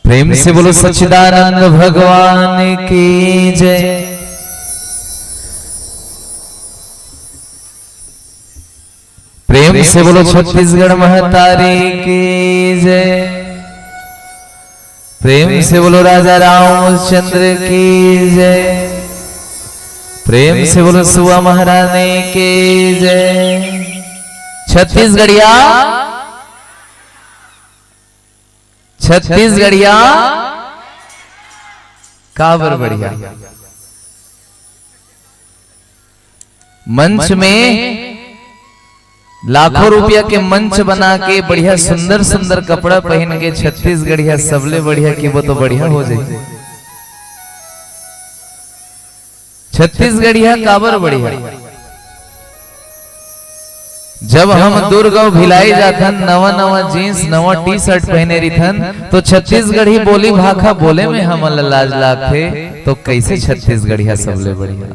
प्रेम से बोलो सच्चिदानंद भगवान की जय। प्रेम से बोलो छत्तीसगढ़ महतारी की जय। प्रेम से बोलो राजा रामचंद्र की जय। प्रेम से बोलो सुआ महारानी की जय। छत्तीसगढ़िया छत्तीसगढ़िया काबर बढ़िया। मंच में लाखों रुपया के मंच बना के बढ़िया सुंदर सुंदर कपड़ा पहन के छत्तीसगढ़िया सबले बढ़िया की वो तो बढ़िया हो जाए। छत्तीसगढ़िया काबर बढ़िया। जब हम दुर्गांव भिलाई जाथन नवा नवा जीन्स नवा टी शर्ट पहने रिथन तो छत्तीसगढ़ी बोली भाखा बोले में हम लाज लागथे तो कैसे छत्तीसगढ़िया सबले बढ़िया।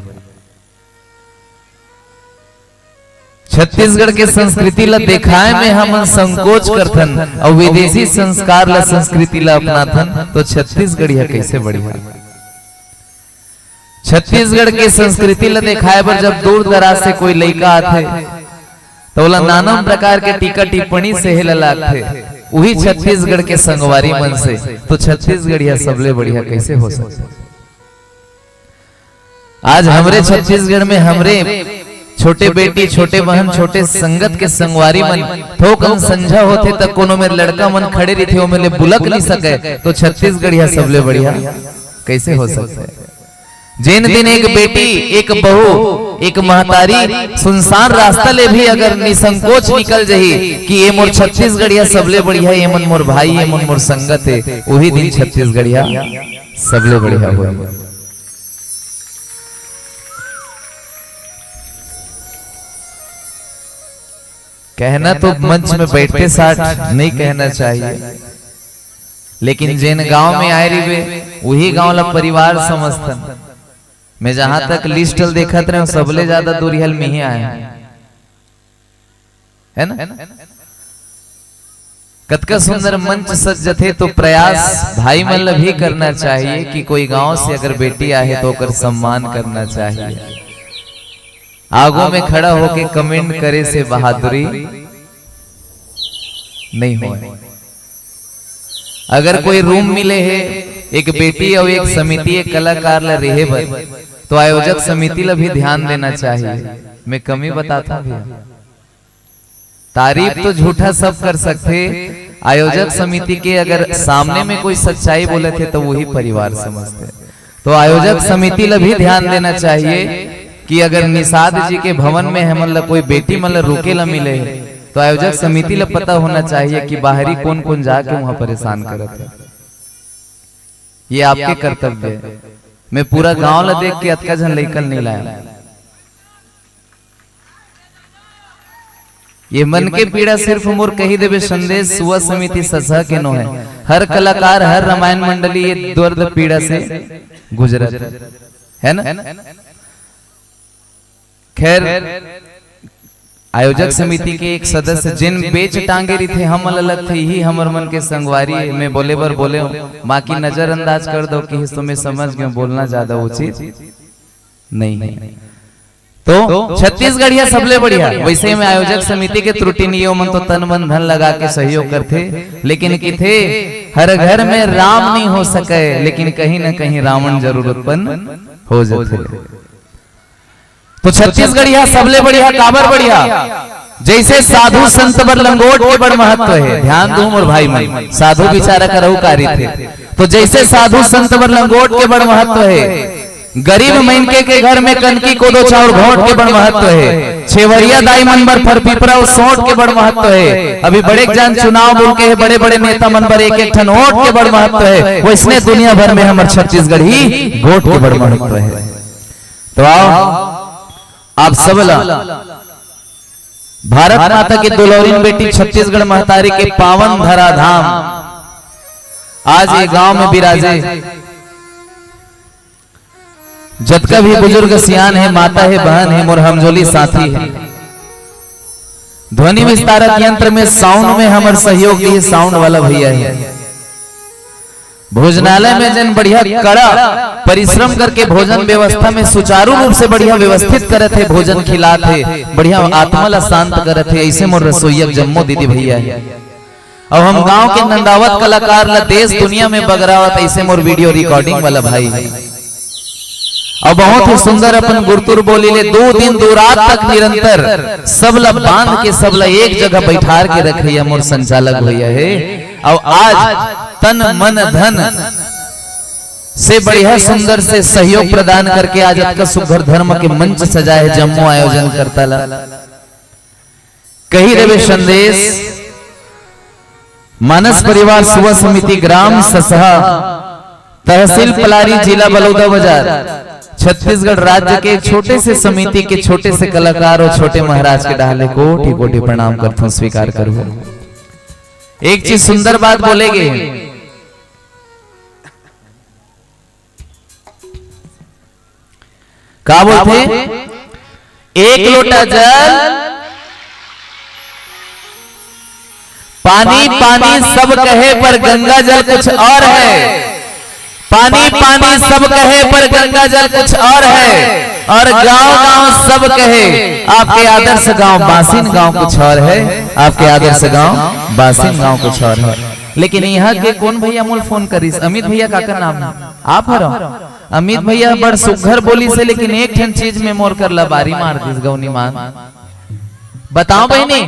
छत्तीसगढ़ के संस्कृति ला दिखाए में हम संकोच करथन और विदेशी संस्कार ला संस्कृति ला अपनाथन तो छत्तीसगढ़िया कैसे बढ़िया। छत्तीसगढ़ के संस्कृति ला दिखाए पर जब दूर दराज से कोई लड़का आते तो बोला नाना प्रकार के टीका टिप्पणी से हेला लागथे वही छत्तीसगढ़ के संगवारी मन से तो छत्तीसगढ़िया सबले बढ़िया कैसे हो सकते। आज हमरे छत्तीसगढ़ में हमरे छोटे बेटी छोटे बहन छोटे संगत के संगवारी मन थोकन संझा होते तक कोनो में लड़का मन खड़े रही थे वो मेले बुलक नहीं सके तो छत्तीसगढ़िया सबले बढ़िया कैसे हो सकता है। जिन दिन एक बेटी एक बहू एक महतारी सुनसान रास्ता ले भी अगर निसंकोच निकल जही कि ये मोर छत्तीसगढ़िया सबले बढ़िया ये मन मोर भाई ये मन मोर संगत है वही दिन छत्तीसगढ़िया सबले बढ़िया हो। कहना तो मंच में बैठते साथ नहीं कहना चाहिए लेकिन जिन गांव में आए रही वही गांव ला परिवार समझतन। मैं जहां तक लिस्ट देखत रहे सबले ज्यादा दूरिहल में ही आए है ना। कतका सुंदर मंच सजते तो प्रयास भाई मन भी करना चाहिए कि कोई गांव से अगर बेटी आए तो ओकर सम्मान करना चाहिए। आगों में खड़ा होके कमेंट करे से बहादुरी नहीं हो। अगर कोई रूम मिले है एक बेटी और एक समिति एक कलाकार ला रहे बर तो आयोजक समिति ला भी ध्यान देना चाहिए। मैं कमी बताता भी तारीफ तो झूठा सब कर सकते आयोजक समिति के अगर सामने में कोई सच्चाई बोले थे तो वही परिवार समझते। तो आयोजक समिति ला भी ध्यान देना चाहिए कि अगर निषाद जी के भवन में हमन ला कोई बेटी मन ला रुके ला मिले तो आयोजक समिति ला पता होना चाहिए कि बाहरी कौन कौन जाके वहां परेशान करत है। ये आपके कर्तव्य है। मैं पूरा गांव ला देख के अतका जन लेकर नहीं लाया। ये मन के पीड़ा सिर्फ मोर कही देवे संदेश सुआ समिति सजा के नो है। हर कलाकार हर रामायण मंडली ये दर्द पीड़ा से गुजरत है ना। खैर आयोजक समिति के एक सदस्य जिन बेच टांगे रही थे हम अलग थे ही हमर मन के संगवारी में बोले बर बोले माँ की नजरअंदाज कर दो कि तुम्हें समझ गए बोलना ज्यादा उचित नहीं है। तो छत्तीसगढ़िया सबले बढ़िया वैसे में आयोजक समिति के त्रुटि नियम मन तो तन मन धन लगा के सहयोग करते लेकिन कि थे हर घर में राम नहीं हो सके लेकिन कहीं ना कहीं रावण जरूर उत्पन्न हो जाते। तो छत्तीसगढ़िया सबले बढ़िया काबर बढ़िया। जैसे साधु संत बर लंगोट के बड़ महत्व है। ध्यान दूं मोर भाई मन साधु विचारा करहु कारी थे तो जैसे साधु संत बर लंगोट के बड़ महत्व है। गरीब मनके के घर में कनकी कोदो चाउर घोट के बड़ महत्व है। छेवरिया दाई मन बर फरपीपरा और सोट के बड़ महत्व है। अभी बड़े जान चुनाव बोल के बड़े बड़े नेता मन बर एक एक ठन वोट के बड़ महत्व है। वैसने दुनिया भर में हमारे छत्तीसगढ़ ही वोट के बड़ महत्व है। तो आओ आप सबला भारत माता की दुलौरीन बेटी छत्तीसगढ़ महतारी के पावन धराधाम आज ये गांव में विराजे। जतका भी बुजुर्ग सियान है माता है बहन है मोर हमजोली साथी है। ध्वनि विस्तारक यंत्र में साउंड में हमारे सहयोग दिए साउंड वाला भैया है। भोजनालय में जन बढ़िया कड़ा परिश्रम करके भोजन व्यवस्था में सुचारू रूप से बढ़िया व्यवस्थित करे थे, भोजन खिलाते, बढ़िया आत्मा ला शांत करे थे। ऐसे मोर रसोईया जम्मो दीदी भैया है। अब हम गांव के नंदावत कलाकार ला देश दुनिया में बगरावत, ऐसे मोर वीडियो रिकॉर्डिंग वाला भाई है। और बहुत ही सुंदर अपन गुरतुर बोली ले 2 दिन 2 रात तक निरंतर सबला बांध के सबला एक जगह बैठार के रखे मोर संचालक भैया है। और आज तन मन धन से बढ़िया सुंदर से सहयोग प्रदान करके आज का सुघर धर्म के मंच सजाए जम्मू आयोजन करता ला। कही रवे संदेश मानस परिवार सुबह समिति ग्राम ससहा तहसील पलारी जिला बलौदा बाजार छत्तीसगढ़ राज्य के छोटे से समिति के छोटे से कलाकार और छोटे महाराज के डाले कोटि कोटि प्रणाम करता हूं, स्वीकार करूं। एक चीज सुंदर बात बोलेगे, क्या बोलते? एक लोटा जल पानी पानी सब कहे पर गंगा जल कुछ और है। पानी पानी सब कहे पर गंगा जल कुछ और है। और गांव गांव सब कहे आपके आदर्श गांव बासिन गांव कुछ और है। आपके आदर्श गांव बासिन गांव कुछ और है। लेकिन यहाँ के कौन भैया मोल फोन करीस? अमित भैया का नाम है आप हरो? अमित भैया बड़ सुघर बोली से, लेकिन एक ठन चीज में मोर कर लबारी मार दिस गौनी मान। बताओ बहनी,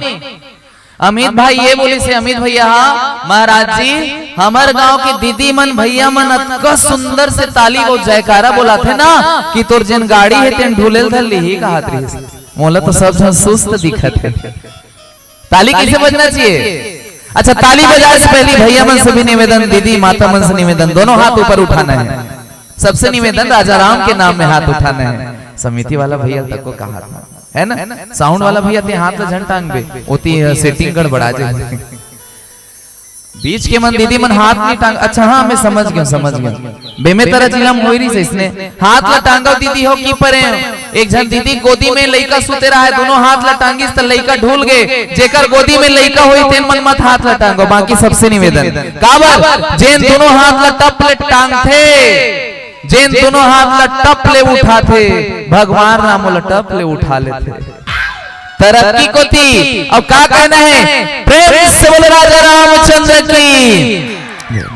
अमित भाई ये बोली से, अमित भैया हाँ महाराज जी हमार गांव के दीदी मन भैया मन अतका सुंदर से ताली और जयकारा बोला थे ना कि तोर जन गाड़ी है तेन ढूलेल धल ली ही कहा मोला तो सब जन सुस्त दिखत है। ताली किसे बजना चाहिए? अच्छा, ताली बजाने से पहले भैया मन से भी निवेदन, दीदी माता मन से निवेदन, दोनों हाथ ऊपर उठाना है। सबसे निवेदन राजा राम के नाम में हाथ उठाना है। समिति वाला भैया तक को कहा था है ना, साउंड वाला भैया ते हाथ में झंड टांग पे होती सेटिंग गड़बड़ा जाए। बीच के मन दीदी मन हाथ नहीं टांग। अच्छा हाँ मैं समझ गया बेमे तरह जिला मोहरी से इसने हाथ ला टांगा दीदी हो की परे। एक जन दीदी गोदी में लइका सुते रहा है, दोनों हाथ ला टांगिस त लइका ढूल गए। जेकर गोदी में लइका होई तेन मन मत हाथ ला टांगो। बाकी सबसे निवेदन काबर जेन दोनों हाथ ला टप ले टांग थे, जेन दोनों हाथ ला टप ले उठा थे, भगवान राम ला टप ले उठा लेते तरक्की को थी। अब क्या कहना है? प्रेम से बोलो राजा रामचंद्र की।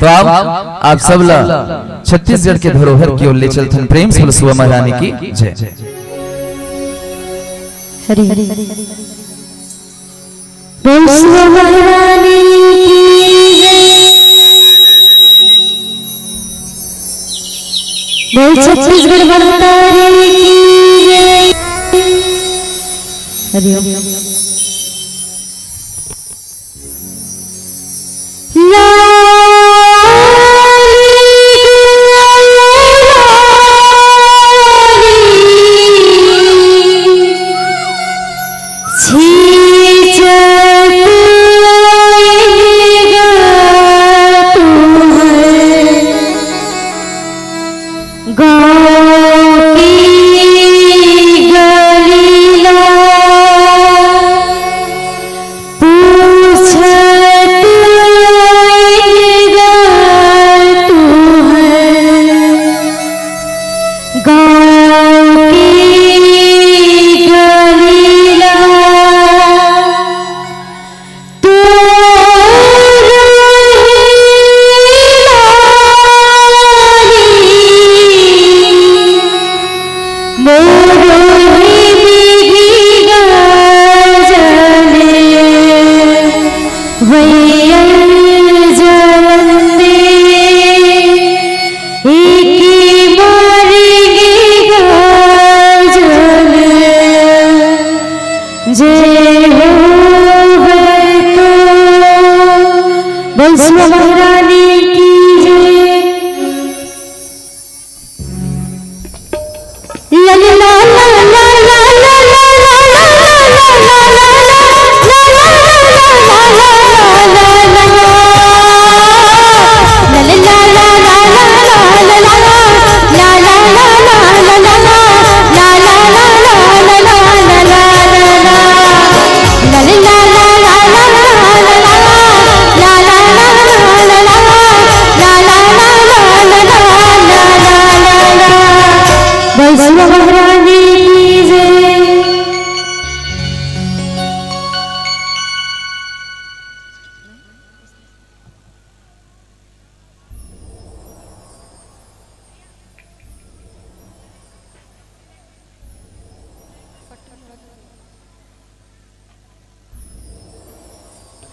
तो आप सब ला छत्तीसगढ़ के धरोहर की ओर ले चलते हैं। प्रेम से बोलो सुबह महारानी की जय। हरि हरि बोल सुबह महारानी की जय। बोल छत्तीसगढ़ महारानी की जय। हरि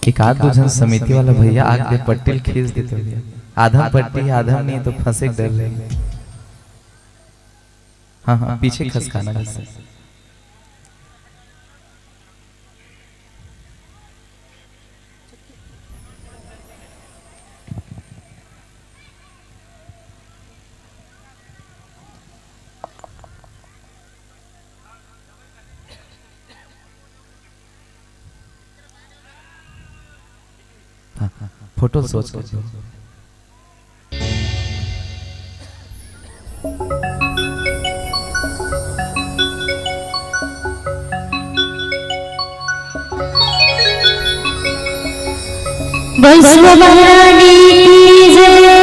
एक आध दो जन समिति वाला भैया आके पट्टी खींच देते भैया, आधा पट्टी आधा नहीं तो फंसे डर लगे। हाँ हाँ पीछे खसकाना जैसे। फोटो सोच कर वैष्णो महारानी की जय।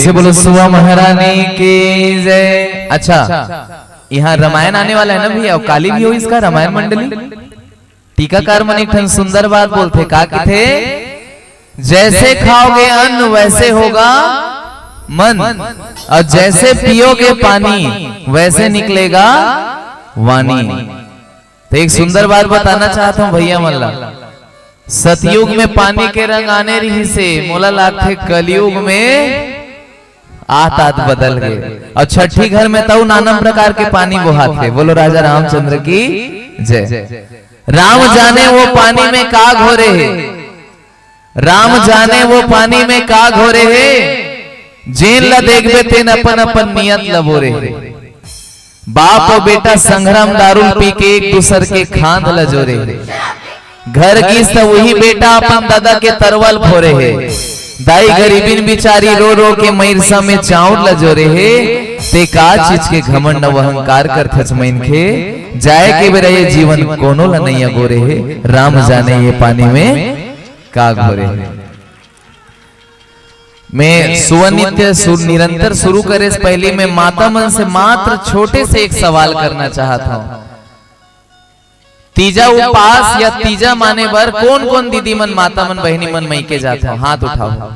से बोलो सुवा महारानी की जय। अच्छा, यहाँ रामायण आने वाला है ना भैया, काली भी हो इसका रामायण मंडली। टीकाकार मन एक ठन सुंदर बात बोलते, का थे जैसे खाओगे अन्न वैसे होगा मन, और जैसे पियोगे पानी वैसे निकलेगा वाणी। तो एक सुंदर बात बताना चाहता हूं भैया मल्ला, सतयुग में पानी के रंग आने रही से मोला लागते कलयुग में आत बदल गए, और छठी घर में तो नाना प्रकार के पानी बहाते। बोलो राजा रामचंद्र की जय। राम जाने वो पानी में का घोरे है, राम जाने वो पानी में का घोरे है, जेल ला देखबे तेन अपन अपन नियत लबोरे है। बाप और बेटा संग्राम दारू पी के एक दूसर के खांद लजोरे है। घर की सब वही बेटा अपन दादा के तरवल फोरे है। दाई गरीबिन बिचारी रो रो के मैरसा में चाउर लजोरे है। ते का चीज के घमंड व अहंकार करथच मैनखे, जाए के बेरा ये जीवन कोनो ला नहीं अगोरे है। राम जाने ये पानी में का घोरे है। मैं सुवनित्य निरंतर शुरू करे से पहले मैं माता मन से मात्र छोटे से एक सवाल करना चाहता हूँ। तीजा उपास या तीजा माने बर कौन कौन दीदी मन माता मन बहनी मन मई के जाता हूँ, हाथ उठाओ।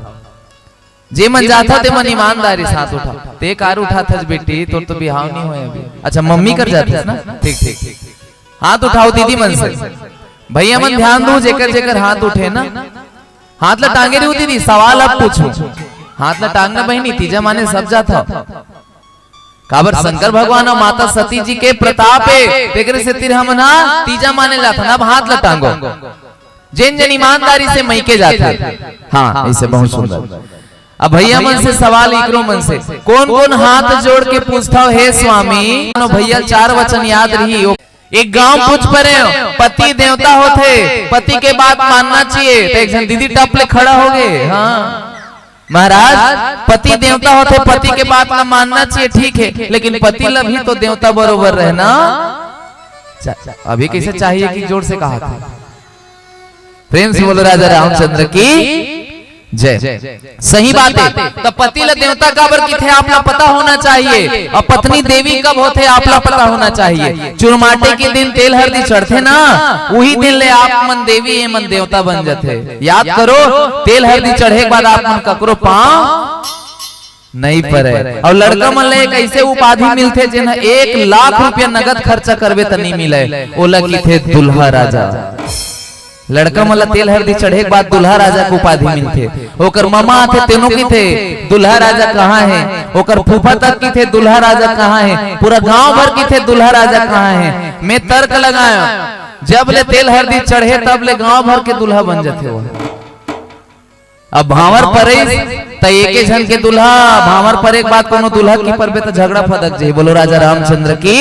जे मन जाता ते मन ईमानदारी से हाथ उठाओ। ते कार उठा थस बेटी, तो बिहाव नहीं हुआ अभी। अच्छा मम्मी कर जाती ना, ठीक ठीक, हाथ उठाओ दीदी मन से। भैया मन ध्यान दो, जेकर जेकर हाथ उठे ना हाथ ला टांगे रही दीदी। सवाल अब पूछो, हाथ ला टांगना बहनी, तीजा माने सब जाता काबर शंकर भगवान और माता सती जी के प्रताप है से तिर हम ना तीजा माने जाता ना। अब हाथ ला टांगो, जिन जन ईमानदारी से मई के जाते। हाँ इसे बहुत सुंदर। अब भैया मन से सवाल इकरो मन से, कौन कौन हाथ जोड़ के पूछता हो हे स्वामी। भैया 4 वचन याद रही। एक गांव पूछ परे पति देवता होते, पति के बात मानना चाहिए। तो एक जन दीदी टप ले खड़ा हो गए, हाँ महाराज पति देवता होते, पति के बात ना मानना चाहिए, ठीक है, लेकिन पति लभी तो देवता बरोबर रहना। अभी कैसे चाहिए कि जोर से कहा था। प्रेम से बोलो राजा रामचंद्र की जय। सही बात है। तो पति ला देवता काबर की थे आपला पता होना चाहिए, और पत्नी देवी कब होते आपला पता होना चाहिए। चुरमाटे के दिन तेल हल्दी चढ़ते ना, वही दिन ले आप मन देवी मन देवता बन जाते। याद करो, तेल हल्दी चढ़े के बाद आप मन ककरो पांव नहीं पड़े। और लड़का मन ले कैसे उपाधि मिलते, जिन्हें 1 लाख रुपया नगद खर्चा करबे तो नहीं मिले, ओला की थे दुल्हा राजा। लड़का मला तेल हल्दी चढ़े के बाद दुल्हा राजा को उपाधि मिलते। ओकर मामा थे तेनों की थे दुल्हा राजा कहाँ है, ओकर फूफा तक की थे दुल्हा राजा कहाँ है, पूरा गांव भर की थे दुल्हा राजा कहाँ है। मैं तर्क लगाया, जब ले तेल हल्दी चढ़े तब ले गांव भर के दुल्हा बन जाते हो। अब भावर परे तो एक जन के दुल्हा, भावर पर एक बात कोनो दुल्हा की परबे तो झगड़ा फदक जाए। बोलो राजा रामचंद्र की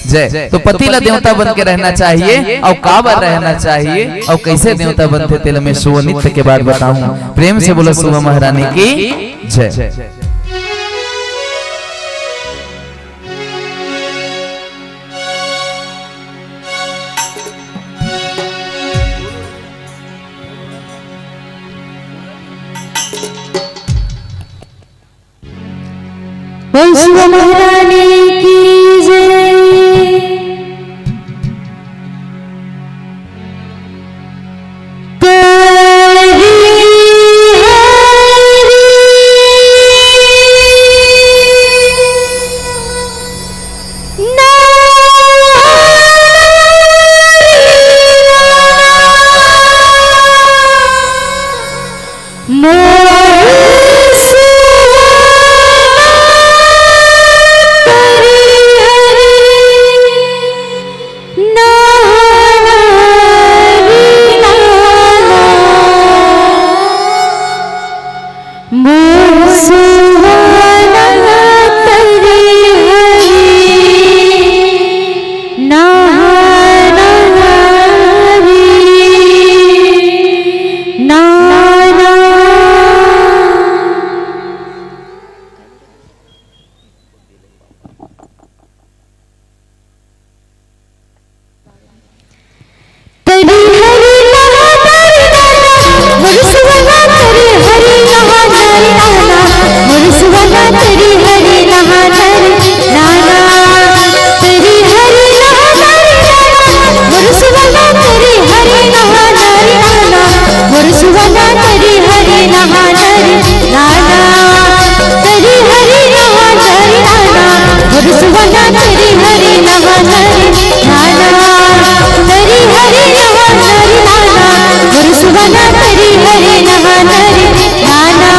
जय। तो पति ला देवता बन के रहना चाहिए, और काबर रहना चाहिए, और कैसे देवता बनते तेल में सुवनित्य के बाद बताऊं। प्रेम से बोलो सुवा महारानी की जय। सुवा महारानी की जय। सुबना तेरी हरी नहा नरी नाना तेरी हरी नहा नरी नाना सुबना तेरी हरी नहा नरी नाना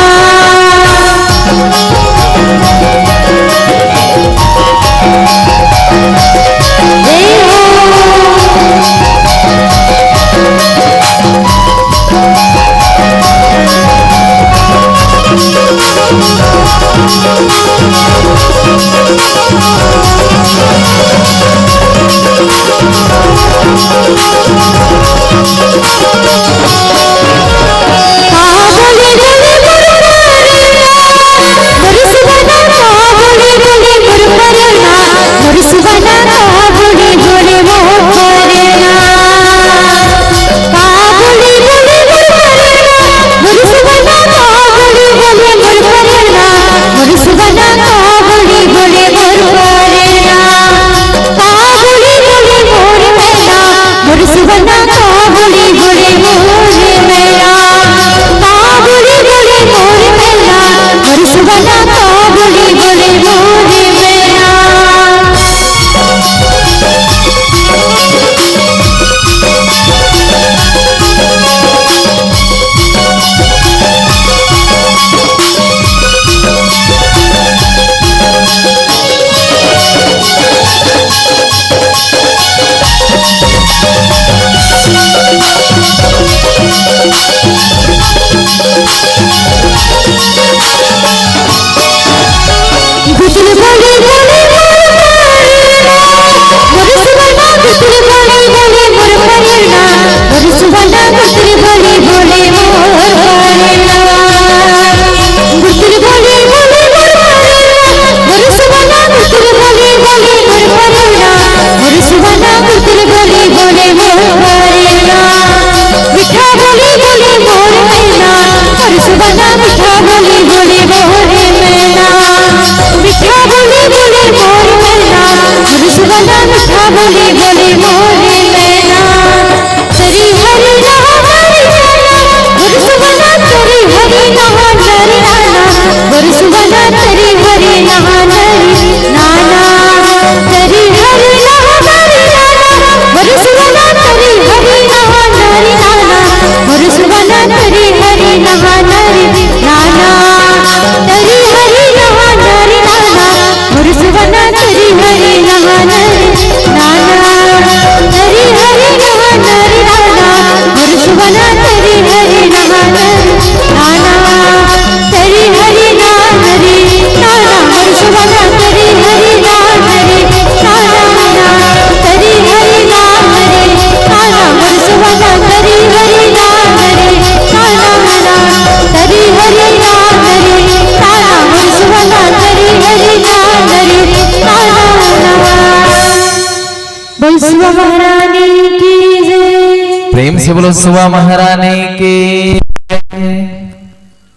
प्रेम से बोलो सुबह महारानी की।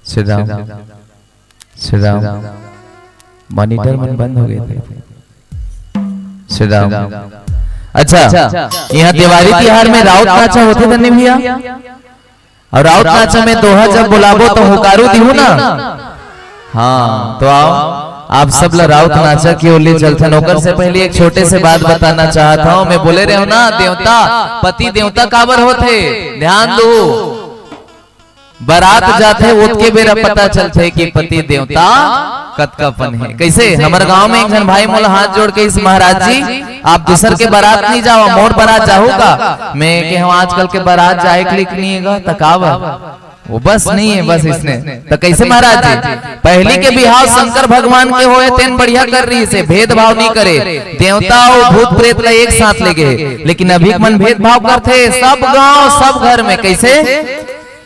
श्री राम श्री राम। मॉनिटर मन बंद हो गए थे। श्री राम। अच्छा, यहाँ दिवाली तिहार में राउत नाचा होते थे भैया, और राउत नाचा में दोहा जब बुलाबो तो हुकारू दिहू ना। हाँ तो आओ आप सब राउत नाचा की ओली चलते। नौकर से पहले एक छोटे से बात बताना चाहता हूँ। मैं बोले रहे हो ना, देवता पति देवता काबर होते, ध्यान दो। बारात जाते उठ के बेरा पता चलते कि पति देवता कतकापन है। कैसे हमारे गांव में एक जन भाई मोला हाथ जोड़ के इस महाराज जी आप दूसर के बारात नहीं जाओ, मोर बारात जाऊगा। मैं के हम आजकल के बारात जाए क्लिक नहीं है तकावा वो बस नहीं है, बस इसने तो कैसे महाराज जी पहली के बिहाव शंकर भगवान के होए तेन बढ़िया कर रही से भेदभाव नहीं करे। देवता और भूत प्रेत ला एक साथ ले गए, लेकिन अभी मन भेदभाव करते सब गांव सब घर में। कैसे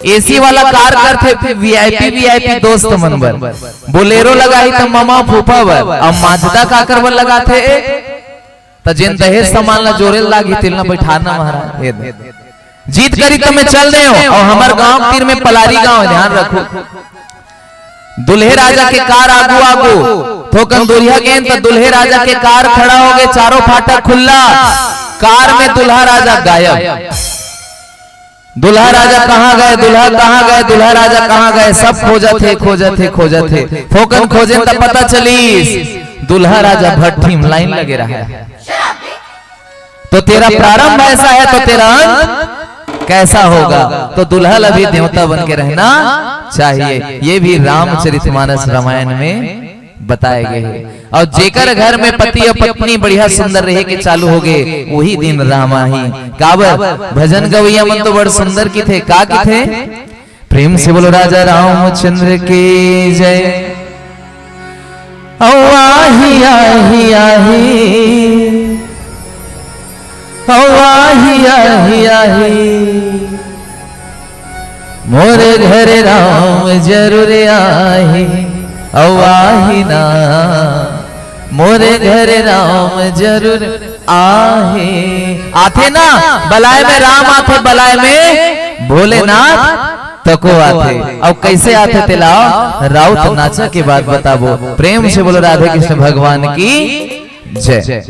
एसी वाला कार करते वीआईपी दोस्त मनबर, बोलेरो लगाई तो मामा फूफा बर, अब माजदा काकर बर लगाते तो जिन दहेज सामान ला जोरे लागी तिलना बैठाना महाराज। जीत करी तो मैं चल रहे हो। और हमारे गांव तीर में पलारी गांव है, ध्यान रखो। दुल्हे राजा के कार आगू आगू थोकन दुल्हा गेंद तो दुल्हे राजा के कार खड़ा हो गए, चारों फाटक खुला, कार में दुल्हा राजा गायब। दुल्हा राजा कहाँ गए, दुल्हा कहाँ गए, दुल्हा राजा कहाँ गए, सब खोजत थे थोकन खोजे तब पता चली दुल्हा राजा भट्टी में लाइन लगे रहा है। तो तेरा प्रारंभ ऐसा है तो तेरा अंत कैसा होगा। तो दुल्हन अभी देवता बन के रहना चाहिए। ये भी रामचरितमानस रामायण में बताए गए हैं। और जेकर घर में पति और पत्नी बढ़िया सुंदर रहे के चालू हो गए वही दिन रामा ही काबर भजन गवैया मन तो बड़ सुंदर की थे। का की थे? प्रेम से बोलो राजा रामचंद्र की जय। ओ आही आही आही ओ आही आही आही मोरे घर राम जरूर आही। ओ आही ना मोरे घर राम जरूर आहे। आथे ना बलाय में राम आथे बलाय में भोलेनाथ तको आथे। अब कैसे आथे तेलाओ राउत नाचा के बाद बताबो। प्रेम से बोलो राधे कृष्ण भगवान की जय।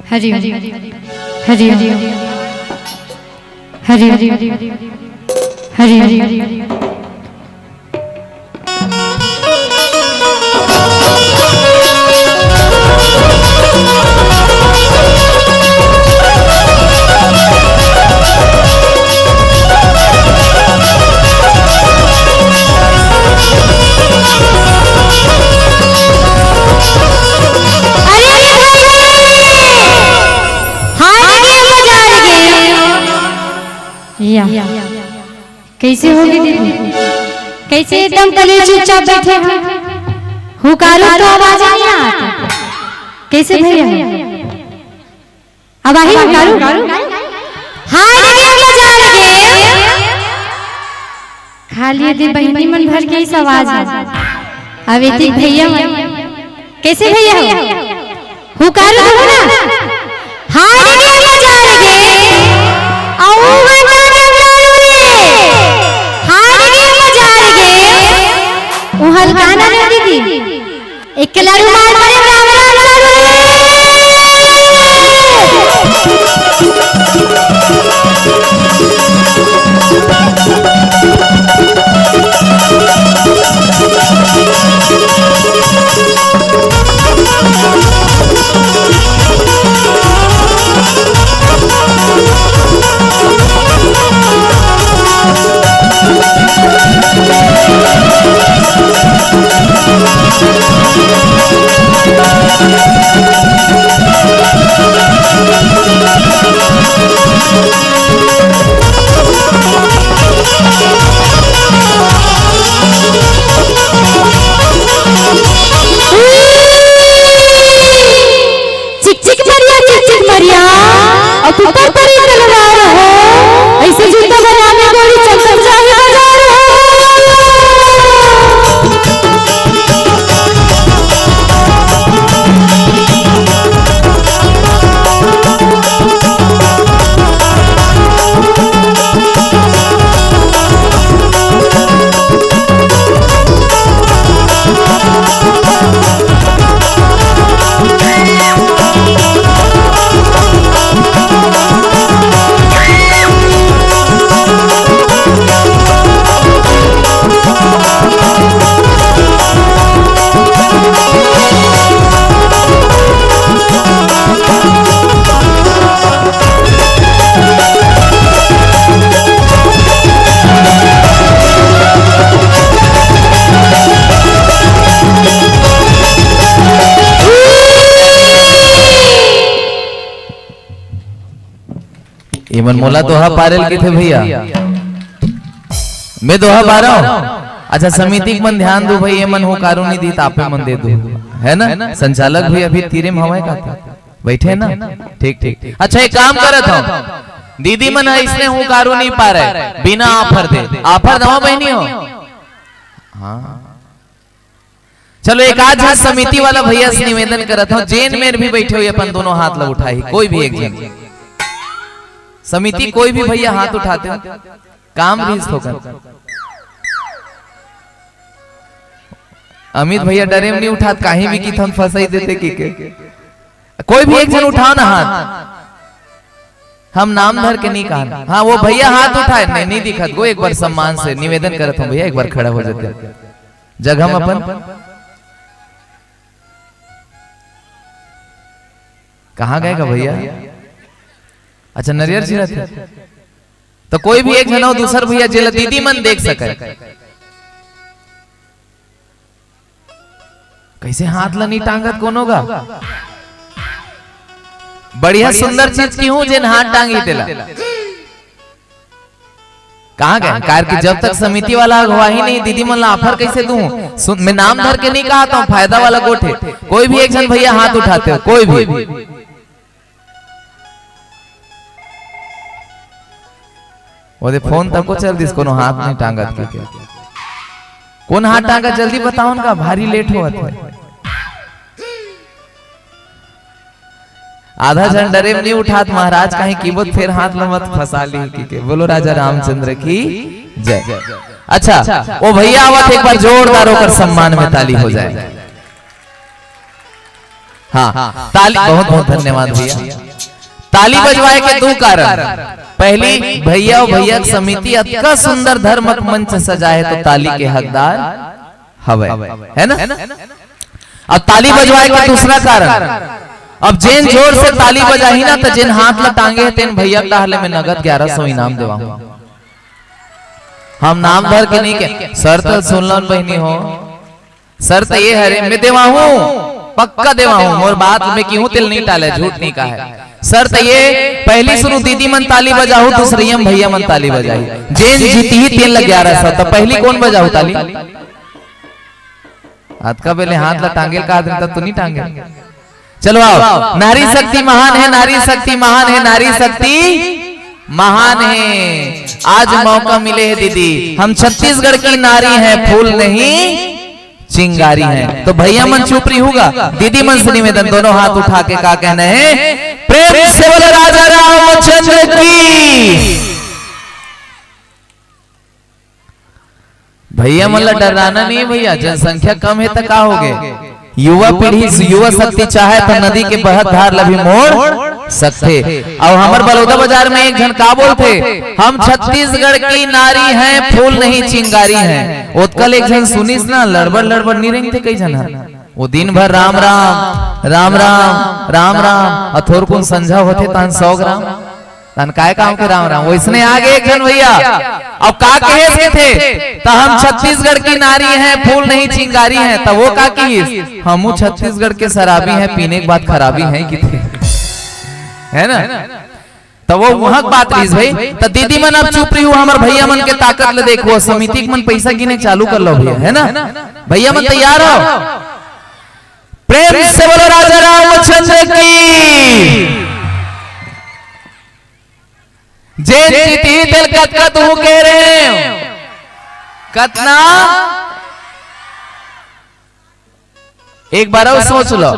हरि हरि हरि हरि हरि हरि हरि हरि कैसे होगी दीदी? कैसे एकदम तले चुपचाप बैठे हैं? हुकारो तो आवाज नहीं आती। कैसे भैया? अब आई हुकारो? हाय रे मजा लगे। खाली दे बहनी मन भर के इस आवाज है। अब इतनी भैया कैसे भैया? हुकारो तो ना? हाय रे मजा लगे। आओ हल्काना नहीं दीदी एक लाडू मार मारे राम राम इमन मोला दोहा पारेल के थे भैया। मैं दोहा पा रहा हूँ। अच्छा समिति मन ध्यान दो भाई। ये मन हो कारो नहीं दी तापे मन दे दो है ना। संचालक भी अभी तीरे में हवाए का था बैठे ना। ठीक ठीक। अच्छा एक काम करत हूँ। दीदी मन है इसने हूँ कारो नहीं पा रहे बिना ऑफर दे। ऑफर दवा बहनी हो। हाँ चलो एक आज है समिति वाला भैया से निवेदन करत हूं, जेन में भी बैठे हुए अपन दोनों हाथ ला उठाई, कोई भी एक जन समिति कोई भी भैया हाथ उठाते हो काम भी होकर। अमित भैया डरे में नहीं उठात, कहीं भी की हम फंसाई देते की के कोई भी एक जन उठाओ ना हाथ, हम नाम धर के नहीं कहा। हाँ वो भैया हाथ उठाए नहीं दिखत गो, एक बार सम्मान से निवेदन करत हूं भैया एक बार खड़ा हो जाते जगह हम अपन कहाँ गएगा भैया। अच्छा नरियर जी रहते तो कोई भी एक जना दूसर भैया जेल दीदी मन देख सके, कैसे हाथ ला नहीं टांगत कौन होगा। बढ़िया सुंदर चीज की हूं जिन हाथ टांगी तेला कहाँ गए कार की जब तक समिति वाला हुआ ही नहीं दीदी मन ला ऑफर कैसे दूं। मैं नाम धर के नहीं कहा था, फायदा वाला गोठे कोई भी एक जन भैया हाथ उठाते हो कोई भी। वो फोन तक को चल दिस कोनो हाथ नहीं टांगत के कौन हाथ टांगा जल्दी बताओ उनका, भारी लेट हुआ था। आधा जन डरे में नहीं उठात महाराज कहीं कीमत फिर हाथ लमत फंसा ली की। बोलो राजा रामचंद्र की जय। अच्छा वो भैया आवत एक बार जोरदार होकर सम्मान में ताली हो जाए। हाँ ताली बहुत बहुत धन्यवाद भैया। ताली बजवाए के दो कारण, पहली भैया और भैया समिति अत्यंत सुंदर धर्मक मंच सजाए तो ताली के हकदार हवे है ना। अब ताली बजवाए का दूसरा कारण, अब जेन जोर से ताली बजाही ना तो जेन हाथ ला टांगे तेन भैया कहले में नगद 1100 इनाम देवा हूं। हम नाम धर के नहीं के सर तो सुन लो बहनी हो, सर तो ये हरे मैं देवा हूं पक्का देवा हूं, और बात में क्यों तिल नहीं टाले झूठ नहीं कहा है। सर तो ये पहली शुरू दीदी मन ताली बजाऊ, दूसरी हम भैया मन ताली बजाई, जेन जीती ही 3 लग 1100 तो पहली कौन बजाऊ ताली। हाथ का पहले हाथ ला टांगे का आदमी तब तो नहीं टांगे। चलो आओ, नारी शक्ति महान है, नारी शक्ति महान है, नारी शक्ति महान है। आज मौका मिले है दीदी, हम छत्तीसगढ़ की नारी हैं, फूल नहीं चिंगारी हैं। तो भैया मन चुप रही होगा, दीदी मन से निवेदन दोनों हाथ उठा के क्या कहना है, प्रेम से बोलो राजा रामचंद्र की। भैया मतलब डराना नहीं भैया, जनसंख्या कम है तो क्या हो गए, युवा पीढ़ी युवा शक्ति चाहे तो नदी के बहत धार लभी मोड़ सकते। और हमारे बलौदा बाजार में एक जन का बोलते, हम छत्तीसगढ़ की नारी हैं, फूल नहीं चिंगारी हैं। उत्कल एक जन सुनिस ना लड़बड़ लड़बड़ नहीं रही थे कई जन, वो दिन भर राम राम राम राम राम राम अथोर कुन संझा होते तन 100 ग्राम तन काय काम के राम राम। वैसने आगे एक जन भैया अब का कहे थे, तो हम छत्तीसगढ़ की नारी हैं, फूल नहीं चिंगारी हैं। तो वो का कही, हम छत्तीसगढ़ के शराबी हैं, पीने के बाद खराबी है कि थे है ना। तो वो वहां बात रही भाई। तो दीदी मन अब चुप रही हो, हमारे भैया मन के ताकत ले देखो, समिति मन पैसा गिने चालू कर लो भैया है ना। भैया मन तैयार हो, प्रेम से बोलो राजा रामचंद्र की। जे जीती दिल कतना तू कह रहे हो कतना, एक बार और सोच लो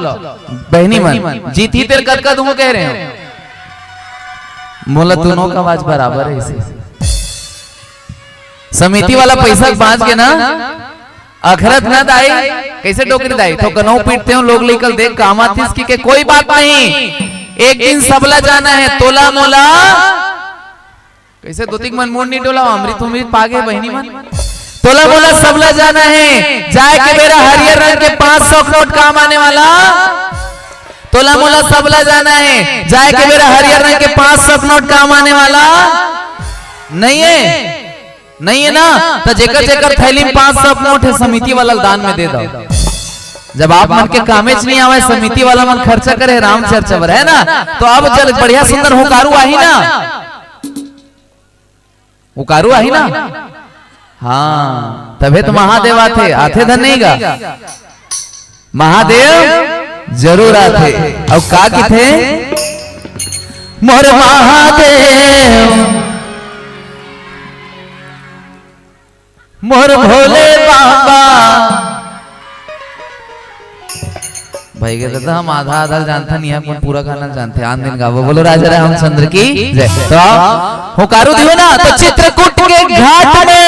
बहनी मन, जीती दिल कतना तू कह रहे हो, मोला दोनों का आवाज बराबर है इसे। समिति वाला पैसा बांच के ना अखरत ना दाई, कैसे डोकरी दाई तो कनौ पीटते हो लोग लेकर देख काम आती इसकी के कोई बात नहीं। एक दिन सबला जाना है, तोला मोला कैसे दोतिक मन मोड़ नहीं डोला, अमृत अमृत पागे बहनी मन, तोला मोला सबला जाना है। जाए के मेरा हरियर रंग के 500 नोट काम आने वाला, तोला मोला सबला जाना है। जाए के मेरा हरियर रंग के 500 नोट काम आने वाला नहीं है, नहीं है ना। तो जेकर जेकर थैली में 500 नोट है, समिति वाला दान में दे दो। जब आप मन के कामेच नहीं आवे, समिति वाला मन खर्चा करे राम चर्चा है ना। तो अब चल बढ़िया सुंदर हुकारू आही ना, हुकारू आही ना। हाँ तबे तो महादेव आते धन नहीं गा, महादेव जरूर आते। अब का की थे, मोर महादेव मोर भोले बाबा भाई कहता था हम आधा आधा जानते नहीं, हम पूरा गाना जानते। आन दिन गावो, बोलो राजा रामचंद्र की जय। तो हुकारू दियो ना, तो चित्रकूट के घाट में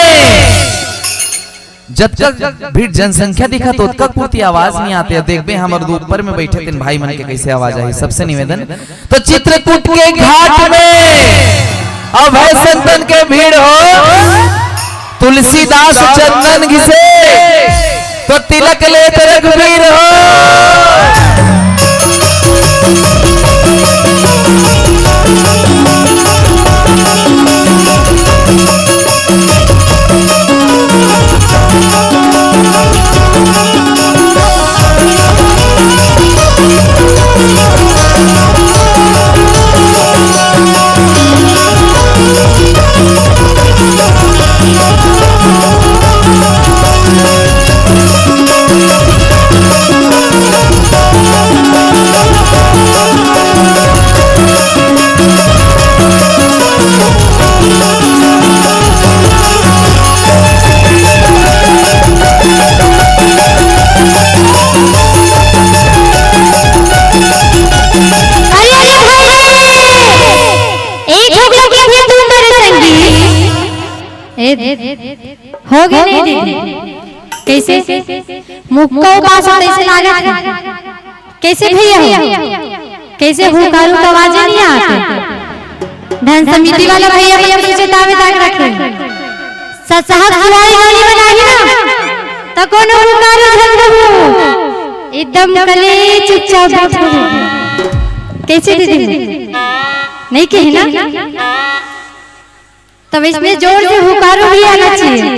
जब तक भीड़ जनसंख्या दिखा तो तक पूर्ति आवाज नहीं आती। देखबे हमारे ऊपर में बैठे तीन भाई मन के कैसे आवाज आई। सबसे निवेदन, तो चित्रकूट के घाट में अब है संतन के भीड़ हो, तुलसीदास चंदन घिसे तो तिलक ले रघुवीर हो। हो गए नहीं दीदी, कैसे मुक्का पास ऐसे लागत, कैसे भैया कैसे हुकारू का आवाज नहीं आते। धन समिति वाला भैया पीछे दावे दाग रखे, ससहत सुराई गाली बनाई ना तो कोनो हुकारू झगड़ू एकदम कले चुपचाप बैठो। कैसे दीदी नहीं कही ना, तब इसमें जोर से हुकारू भी आना चाहिए।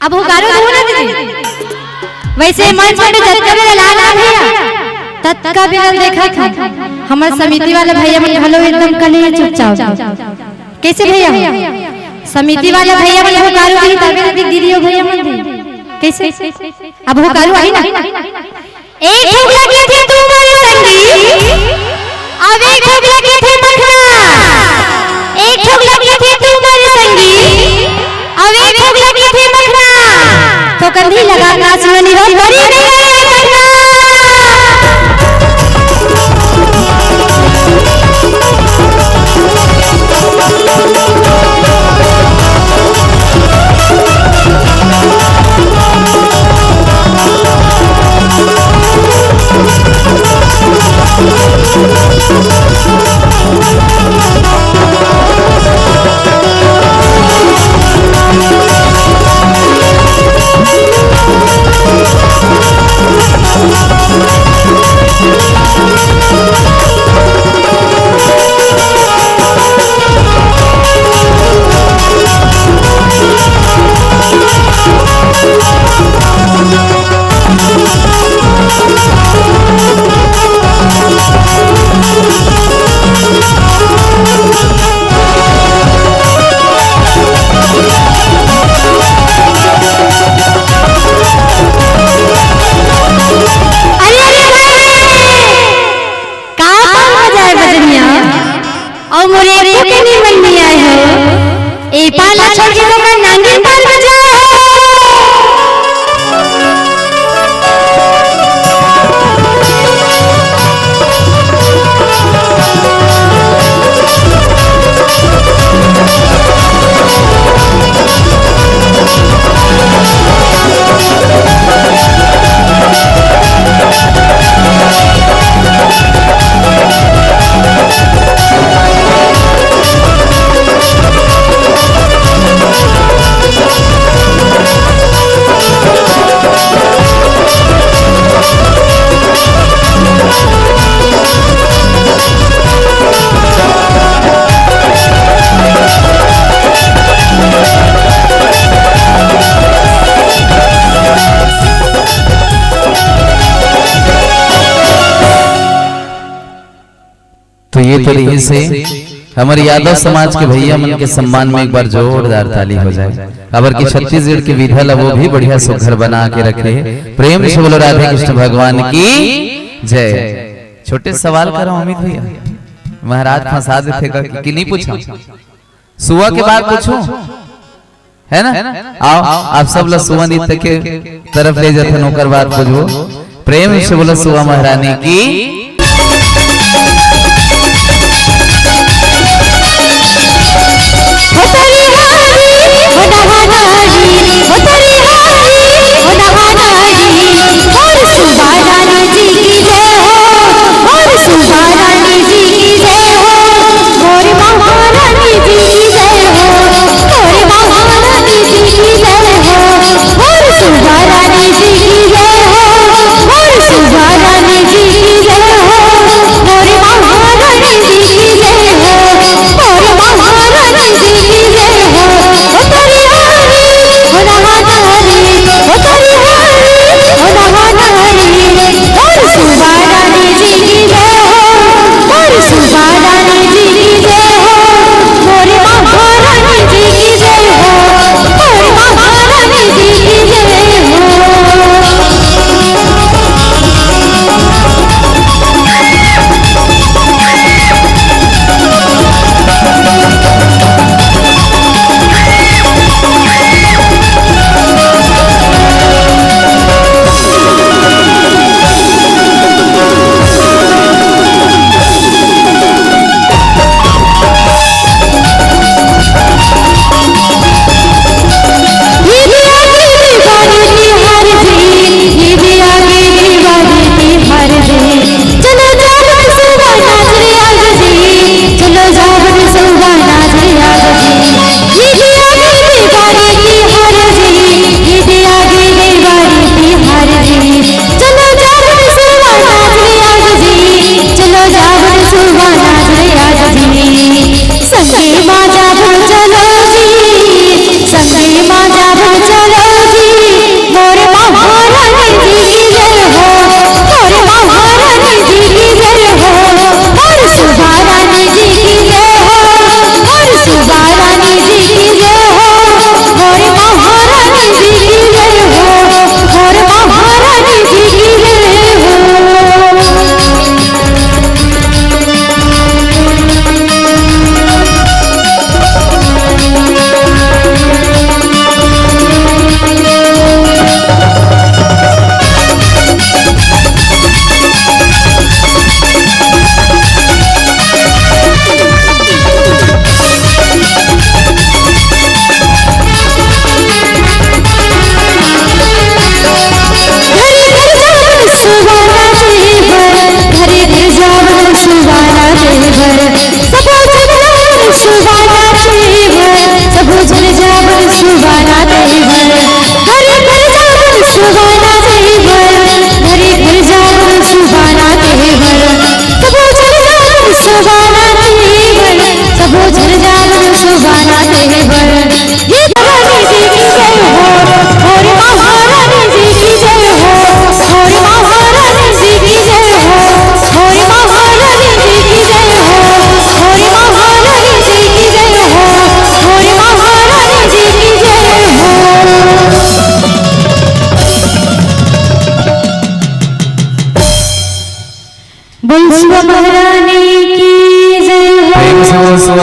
अब हुकारू हो ना दीदी, वैसे मंच पे जब कभी लाना भैया तब का भी देखा था हमारे समिति वाले भैया में हेलो एकदम कले चुपचाप। कैसे भैया समिति वाले भैया में हुकारू आई तभी दीदी हो भैया मन कैसे। अब हुकारू आई ना, एक ठोक लगे थे तुम्हारे संगी, अब एक ठोक लगे थे मखना, एक ठोक लगे थे तुम्हारे संगी, अब एक ठोक लगे थे मखना, तो कंधी लगा नाचनी हो बड़ी नहीं मखना। तो ये तरीके से हमारे यादव समाज के भैया मन के सम्मान में एक बार जोरदार ताली हो जाए। खबर की छत्तीसगढ़ की विधा ला वो भी बढ़िया सुघर बना के रखे। प्रेम से बोलो राधे कृष्ण भगवान की जय। छोटे सवाल करो अमित भैया, महाराज फंसा देते कि नहीं पूछा, सुआ के बाद पूछो है ना। आओ आप सब लोग सुआ नृत्य के तरफ ले जाते नौकर बात पूछो। प्रेम से बोलो सुआ महारानी की।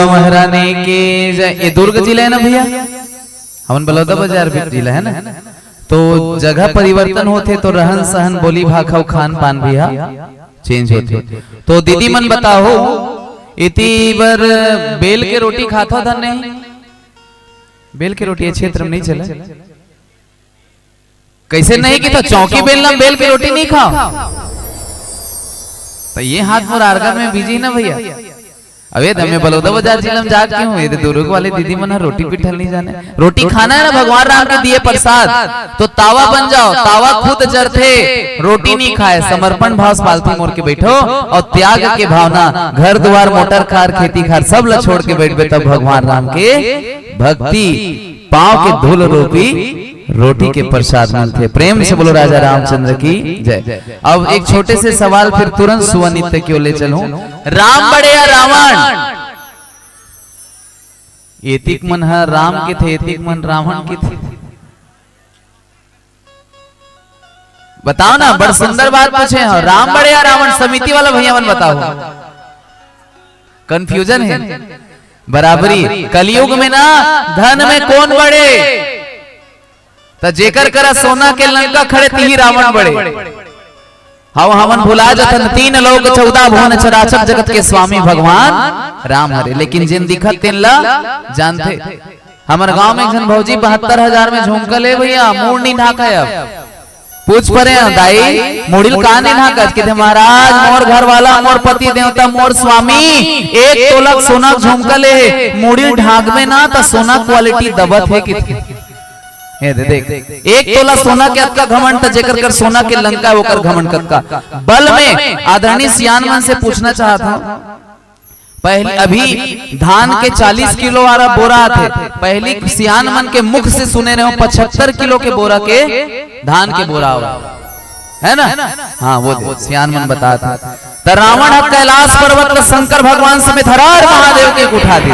महारानी की जय। ये दुर्ग जिला है ना भैया, हमन बलौदा बाजार भी जिला है ना। तो जगह परिवर्तन होते तो रहन सहन बोली भाखा खान पान भी चेंज होते। तो दीदी मन बताओ इति बर बेल के रोटी खाता था नहीं? बेल के रोटी क्षेत्र में नहीं चला कैसे नहीं की तो चौकी बेलना बेल की रोटी नहीं खाओ। तो ये हाथ मोर आरगर में बिजी ना भैया। अबे हमें बलौदा बाजार जिला में जा क्यों? ये दुर्ग वाले दीदी मन रोटी पिठल नहीं जाने। रोटी खाना है ना भगवान राम के दिए प्रसाद, तो तावा बन जाओ। तावा खुद जरते, रोटी नहीं खाए। समर्पण भाव से पालती मोर के बैठो और त्याग के भावना, घर द्वार मोटर कार खेती खार सब ला छोड़ के बैठ तब भगवान राम के भक्ति पाँव के धूल रूपी रोटी के प्रसाद मिलते। प्रेम से बोलो राजा रामचंद्र की जय। अब एक छोटे से सवाल फिर तुरंत सुवन नित्य की ओर ले चलूं। राम बड़े या रावण? एतिक मन है राम के थे, एतिक मन रावण के थे। बताओ ना, बड़ सुंदर बात पूछे हैं, राम बड़े या रावण? समिति वाला भैया मन बताओ, कंफ्यूजन है। बराबरी कलयुग में ना धन में कौन बड़े? तो जेकर करा सोना के लंका खड़े ती रावण बड़े। हाउ हमन भुला जतन 3 लोक 14 भुवन चराचर जगत के स्वामी भगवान राम हरे। लेकिन जिन दिखत तिन ला जानते। हमारे गांव में एक जन भौजी 72,000 में झुमका ले भैया, मूड नहीं ढाका। अब पूछ परे दाई मुड़िल का नहीं ढाका कि महाराज मोर घर वाला, मोर पति देवता, मोर स्वामी 1 तोला सोना झुमका ले, मुड़िल ढाक में ना तो सोना क्वालिटी दबत है कि देख 1 तोला सोना के अतका घमंड था, जेकर कर सोना के लंका होकर घमंड का बल में। आदरणीय सियानमन से पूछना चाहता हूँ, पहले अभी धान के 40 किलो वाला बोरा थे, पहली सियानमन के मुख से सुने रहे हो 75 किलो के बोरा के धान के बोरा है ना? हाँ वो सियानमन बताता। तो रावण कैलाश पर्वत शंकर भगवान समेत हर महादेव के उठा दी।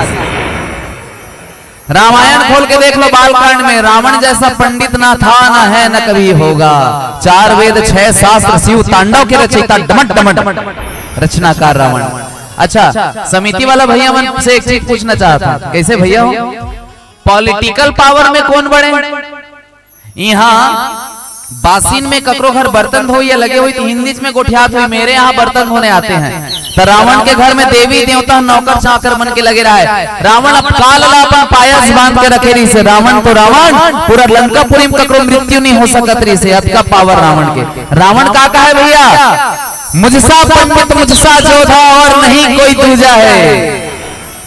रामायण खोल के देख लो, बालकांड में रावण जैसा पंडित ना था, ना है, ना कभी होगा। 4 वेद 6 शास्त्र शिव तांडव के रचयिता डमट डमट रचनाकार रावण। अच्छा, समिति वाला भैया मन से एक चीज पूछना चाहता हूं, कैसे भैया हो? पॉलिटिकल पावर में कौन बड़े? यहाँ बासिन में ककरो घर बर्तन धो या लगे हुई तो हिंदी में गोठियात हुई, मेरे यहाँ बर्तन धोने आते हैं। तो रावण के घर में देवी देवता नौकर चाकर बन के लगे रहा है। रावण अब कालला अपन पायस बांध के रखे रही से। रावण तो रावण पूरा लंकापुरी में ककरो मृत्यु नहीं हो सकत रही से। अतका पावर रावण के। रावण का है भैया, मुझसा पंडित मुझसा जोधा और नहीं कोई दूजा है।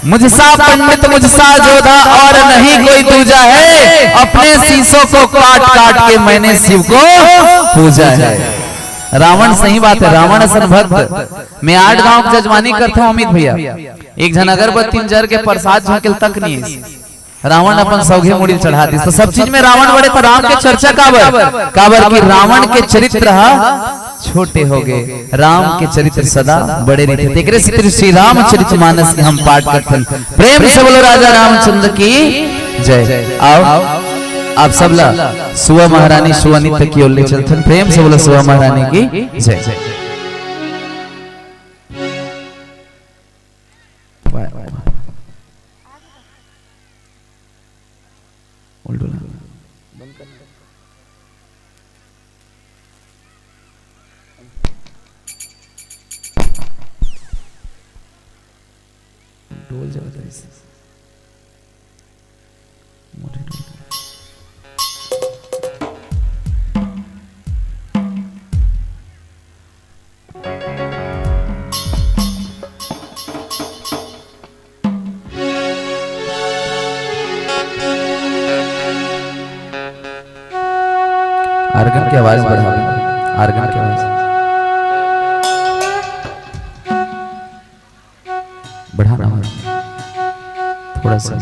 मुझसा पंडित मुझसा जोधा और नहीं कोई दूजा है। अपने शीशों को काट काट के मैंने शिव को पूजा है। रावण सही बात है, रावण असन भक्त। मैं 8 गांव की जजमानी करता हूँ अमित भैया, एक जन अगरबत्ती जर के प्रसाद झांकिल तक नहीं है। रावण अपन सौघे मुड़ी चढ़ा दी। तो सब चीज में रावण बड़े, तो राम के चर्चा काबर की रावण के चरित्र छोटे हो गए, राम के चरित्र सदा बड़े रहते। श्री रामचरित मानस के हम पाठ करते हैं। प्रेम से बोलो राजा रामचंद्र की जय। आओ आप सब ला सुवा महारानी सुवनित की ओर ले चलते। प्रेम से बोलो सुवा महारानी की जय। ढोल जाता है मोटे ढोल। आर्गन की आवाज बढ़ा, आर्गन की आवाज बढ़ाना थोड़ा सा।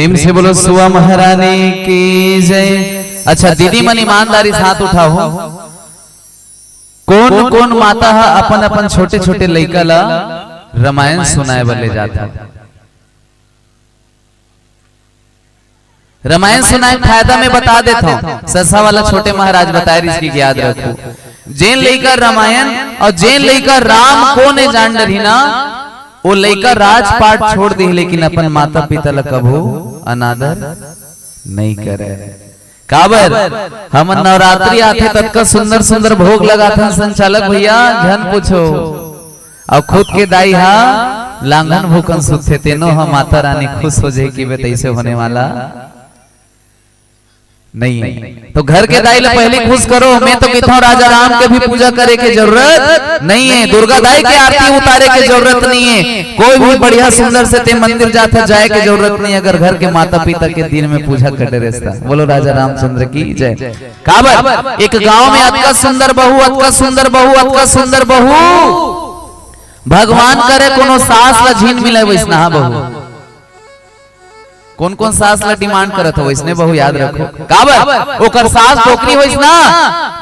प्रेम से बोलो सुआ महारानी की जय। अच्छा दीदी मन ईमानदारी साथ उठाओ। कौन कौन माता अपन अपन छोटे छोटे लइका ला रामायण सुनाए बले जाता। रामायण सुनाए फायदा में बता देता हूँ। सरसा वाला छोटे महाराज बताए इसकी याद रखो। जेन लइका रामायण और जेन लइका राम को ने जान डरी ना वो लइका राजपाट छोड़ दी, लेकिन अपन माता पिता ला कभू अनादर नहीं करे। काबर हम नवरात्रि आते तत्का सुंदर सुंदर भोग लगाते संचालक भैया धन पूछो। और खुद के दाई हा लांगन भूकन सुख थे तेनो हम माता रानी खुश हो जाए कि वे तैसे होने वाला नहीं है। तो घर के दाई पहले खुश करो। मैं तो कहता हूँ राजा राम के भी पूजा करे की जरूरत नहीं है, दुर्गा दाई की आरती उतारे की जरूरत नहीं है, कोई भी बढ़िया सुंदर से ते मंदिर जाते जाए की जरूरत नहीं, अगर घर के माता पिता के दिन में पूजा करते रहता। बोलो राजा रामचंद्र की जय। काबर एक गांव में अतका सुंदर बहू, अतका सुंदर बहू, अतका सुंदर बहू, भगवान करे कोनो सास ला झीन मिले वैसना बहू। कौन कौन सास ला डिमांड करत हो वैसने बहू याद रखो। काबर ओकर सास डोकरी होइस ना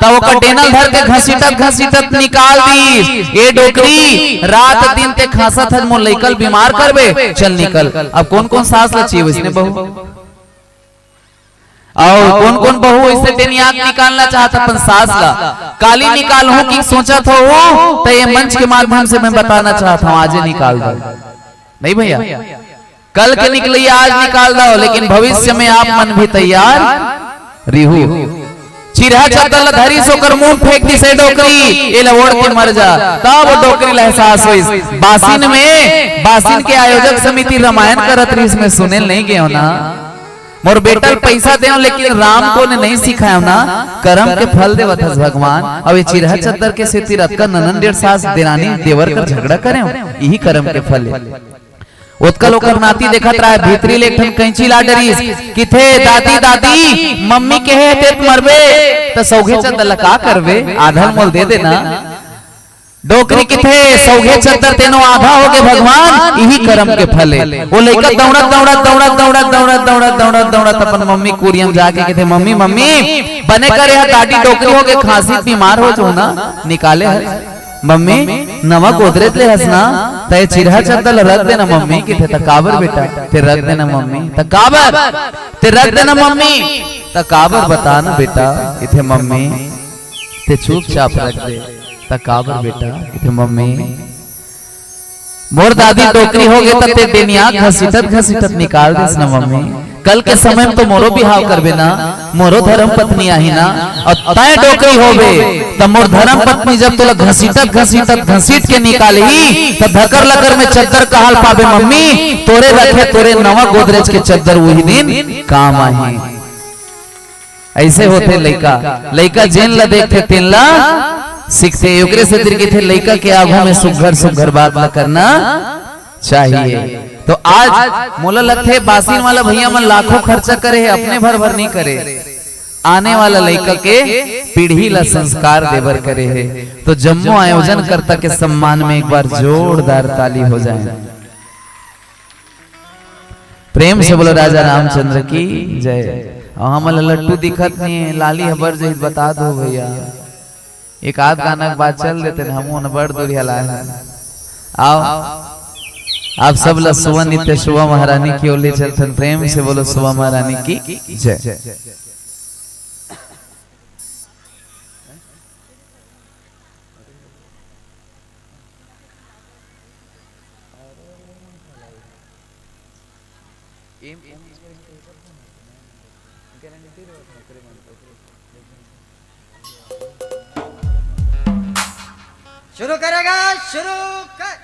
तब ओकर डेनल धर के घसीटत घसीटत निकाल दी। ए डोकरी रात दिन ते खासत है, मोर लइकल बीमार करबे चल निकल। अब कौन कौन सास ला चाहिए वैसने बहू, और कौन कौन बहू ऐसे टेनियाक निकालना चाहता अपन सास ला। काली निकालूं कि सोचत हो तो ये मंच के माध्यम से मैं बताना चाहता हूँ आज निकाल दो। नहीं भैया कल के निकलिए आज निकाल दो, लेकिन भविष्य में आप मन भी तैयार रिहू। चिरहा चद्दर धरी सोकर मुंह फेंक दी से डोकरी ए लवड़ के मर जा, तब वो डोकरी ला एहसास होइस। बासिन में बासिन के आयोजक समिति रामायण करत रही, इसमें सुने नहीं गए हो ना। मोर बेटा पैसा दे लेकिन राम को ने नहीं सिखाया ना, कर्म के फल देवत भगवान। अब ये चिरहा चद्दर के से तिरत का ननन डेढ़ सास देरानी देवर कर झगड़ा करे, यही कर्म के फल है। उत्कल ओकर नाती देखत रहा भीतरी लेखन कैंची ला डरीस किथे दादी दादी मम्मी के है तेत मरबे तो सौघे चद्दर का करबे आधा मोल दे देना। डोकरी किथे सौघे चद्दर तेनो आधा हो गए भगवान, यही कर्म के फल है। वो लइका दौड़त दौड़त दौड़त दौड़त दौड़त दौड़त दौड़त दौड़त अपन मम्मी कुरियम जाके कहते मम्मी मम्मी बने करे है दादी डोकरी हो गए खांसी बीमार हो जो ना निकाले है। मम्मी नवा गोदरेज ले हंसना तय चिरहा चद्दर रख देना मम्मी किथे तकाबर बेटा ते रख देना मम्मी तकाबर ते रख देना मम्मी तकाबर बता ना बेटा किथे मम्मी ते चुपचाप रख दे तकाबर बेटा किथे मम्मी। मोर दादी डोकरी हो गए तब ते डेनिया घसीटत घसीटत निकाल देस ना मम्मी। कल के समय में तो मोरो बिहाव करबे ना, मोरो धर्म पत्नी आही ना, और तय डोकरी होबे तब मोर धर्म पत्नी जब तोला घसीटत घसीटत घसीट के निकाली तब धकर लकर में चद्दर कहल पाबे मम्मी तोरे रखे तोरे नवा गोदरेज के चद्दर वही दिन काम आही। ऐसे होते लइका लइका जेन ला देखते तेन ला सीखते। ओकरे से दिल के थे लइका के आगू में सुघर सुघर बात ला करना चाहिए। तो आज मोला लगते बासिन वाला भैया मन लाखों खर्चा करे है, अपने भर भर नहीं करे, आने वाला लइका के पीढ़ी ला संस्कार देवर करे है। तो जम्मो आयोजन करता के सम्मान में एक बार जोरदार ताली हो जाए। प्रेम से बोलो राजा रामचंद्र की जय। हमला लट्टू दिखत नहीं है, लाली हबर जही बता दो भैया, एक आध गाना के बाद चल देते हम बड़ दूरी हलाए। आओ आप सब ला सुबह नित्य सुबह महारानी की ओर ले चलते। प्रेम से बोलो सुबह महारानी की जय। शुरू करेगा शुरू कर।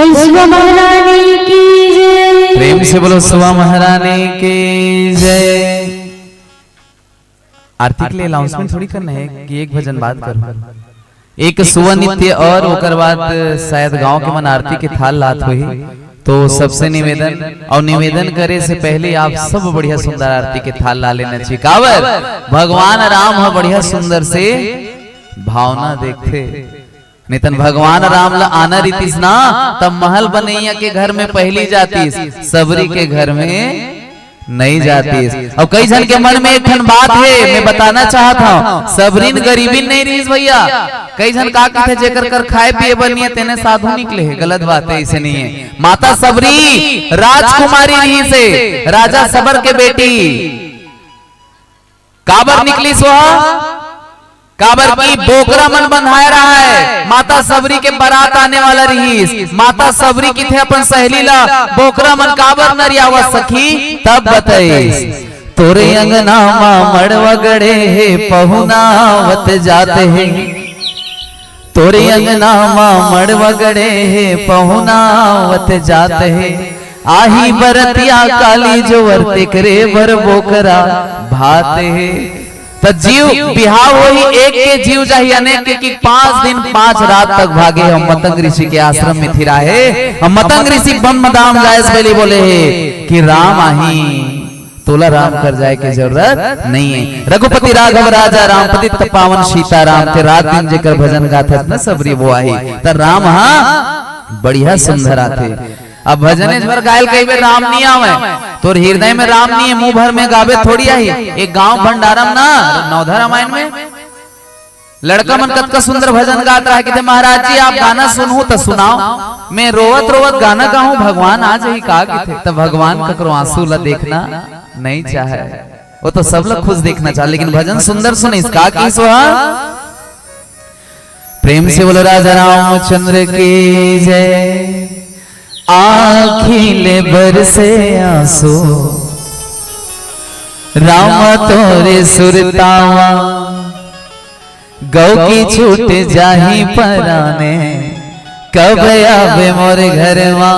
बोल सुबह महारानी की जय। प्रेम से बोलो सुबह महारानी की जय। आरती के लिए अनाउंसमेंट थोड़ी करना है कि एक भजन बात करो, एक सुबह नित्य और ओकर बाद शायद गांव के मन आरती के थाल लात हुई। तो सबसे निवेदन और निवेदन करे से पहले आप सब बढ़िया सुंदर आरती के थाल ला लेना चाहिए। कावर भगवान राम है बढ़िया सुंदर से भावना देखते, नितन भगवान राम ला आना रीतिस ना तब महल बनैया के घर में पहली जातीस, सबरी के घर में नहीं जाती। और कई जन के मन में एक बात है मैं बताना चाहता हूँ, सबरीन गरीबी नहीं रही भैया। कई जन का कहते जेकर कर खाए पिए बनिए तेने साधु निकले है, गलत बात है, इसे नहीं है। माता सबरी राजकुमारी रही से राजा सबर के बेटी काबर निकली सोहा, काबर की बोकरा मन बंधाया रहा है। माता सबरी के बारात आने वाला रही, माता सबरी की थे अपन सहेली ला बोकरा मन काबर नरियावा सखी तब बताइस। तोरे अंगना मां मड़वा गड़े है पहुनावत जाते हैं, तोरे अंगना मां मड़वा गड़े है पहुनावत जाते हैं। आही बरतिया काली जो वर्ते करे बर बोकरा भाते है। तो जीव बिहाव वही एक के जीव चाहिए अनेक के कि 5 दिन 5 रात तक भागे। हम मतंग ऋषि के आश्रम में थी रहे, हम मतंग ऋषि मदाम जायस बेली बोले है कि राम आही तोला राम कर जाए की जरूरत नहीं है। रघुपति राघव राजा रामपति पावन सीता राम थे, रात दिन जेकर भजन गाथा न सबरी वो आई तो राम हाँ बढ़िया सुंदर आते। अब भजने भर गायल कई बार राम नहीं आवे तो हृदय में राम नहीं है, मुंह भर में गावे थोड़ी आई। एक गांव भंडारम ना नवधा रामायण में लड़का मन कत का सुंदर भजन गाता है कि महाराज जी आप गाना सुनू तो सुनाओ। मैं रोवत रोवत गाना गाऊं भगवान आज ही का थे, तब भगवान ककरो आंसू ला देखना नहीं चाहे, वो तो सब लोग खुश देखना चाहे, लेकिन भजन सुंदर सुने इसका की सोहा। प्रेम से बोलो राजा रामचंद्र की जय। आखिले बरसे आंसू राम तोरे सुरतावा, गौ की छूट जाही पराने कब आवे मोरे घरवा।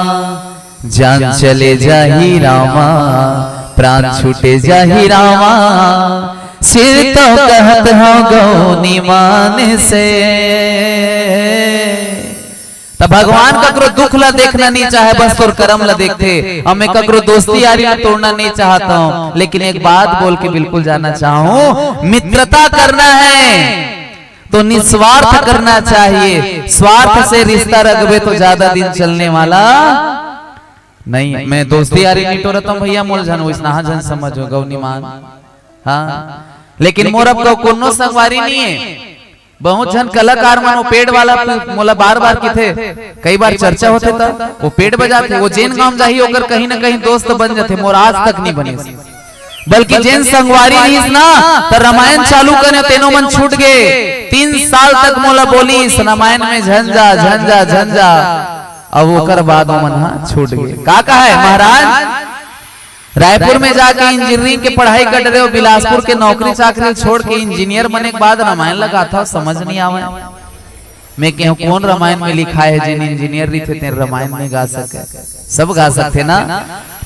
जान चले जाही रामा प्राण छूटे जाही रामा, सिर तो कहत हो गौ निमान से। तब भगवान ककरो दुख ला देखना नहीं चाहे, बस तोर कर्म ला देखते। और मैं ककरो दोस्ती यारी ला तोड़ना नहीं चाहता हूँ, लेकिन एक बात बोल के बिल्कुल जाना चाहूँ, मित्रता करना है तो निस्वार्थ करना चाहिए। स्वार्थ से रिश्ता रखबे तो ज्यादा दिन चलने वाला नहीं। मैं दोस्ती यारी नहीं तोड़ता हूँ भैया, मोल जन इसना जन समझो गौनीमान हाँ, लेकिन मोर अब कोनो संगवारी नहीं है। बहुत जन कलाकार मानो पेड़ वाला मोला बार बार की थे, कई बार चर्चा होते था वो पेड़ बजाते, वो जेन गांव जाही होकर कहीं ना कहीं दोस्त बन जाते। मोर आज तक नहीं बने, बल्कि जेन संगवारी रहीस ना तो रामायण चालू करे तेनो मन छूट गए। 3 साल तक मोला बोलीस रामायण में झंझा झंझा झंझा, अब ओकर बाद वो मन छूट गए। का है महाराज रायपुर में जाके इंजीनियरिंग की पढ़ाई कर रहे हो, बिलासपुर के नौकरी चाकरी छोड़ के इंजीनियर बनने के बाद रामायण लगा था, समझ नहीं आवे। मैं कहूँ कौन रामायण में लिखा है जिन इंजीनियर रही थे रामायण में गा सके, सब गा सकते ना।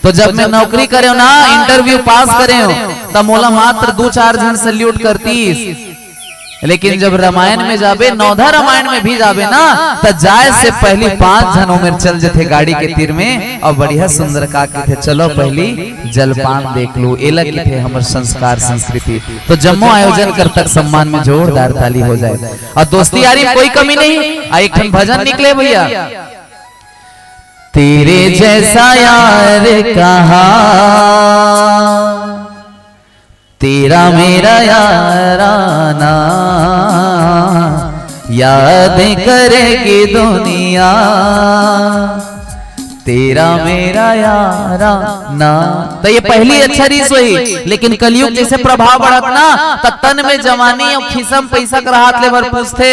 तो जब मैं नौकरी करे ना इंटरव्यू पास करे हो तब मोला मात्र 2-4 जन सल्यूट करती, लेकिन जब रामायण में जाबे नौधा रामायण में भी जाबे ना तो जाए से पहली 5 जन उम्र चल जाते गाड़ी के तीर में। और बढ़िया सुंदर का थे चलो पहली जलपान देख लो, एला की थे हमर संस्कार संस्कृति। तो जम्मो आयोजन कर तक सम्मान में जोरदार ताली हो जाए। और दोस्ती यारी में कोई कमी नहीं। एक भजन निकले भैया, तेरे जैसा यार कहा तेरा मेरा याराना, याद करेगी दुनिया तेरा मेरा याराना। तो ये पहली अच्छा रीस हुई, लेकिन कलयुग जैसे प्रभाव बढ़त ना तब तन में जवानी और खिसम पैसा कर हाथ ले भर पूछते।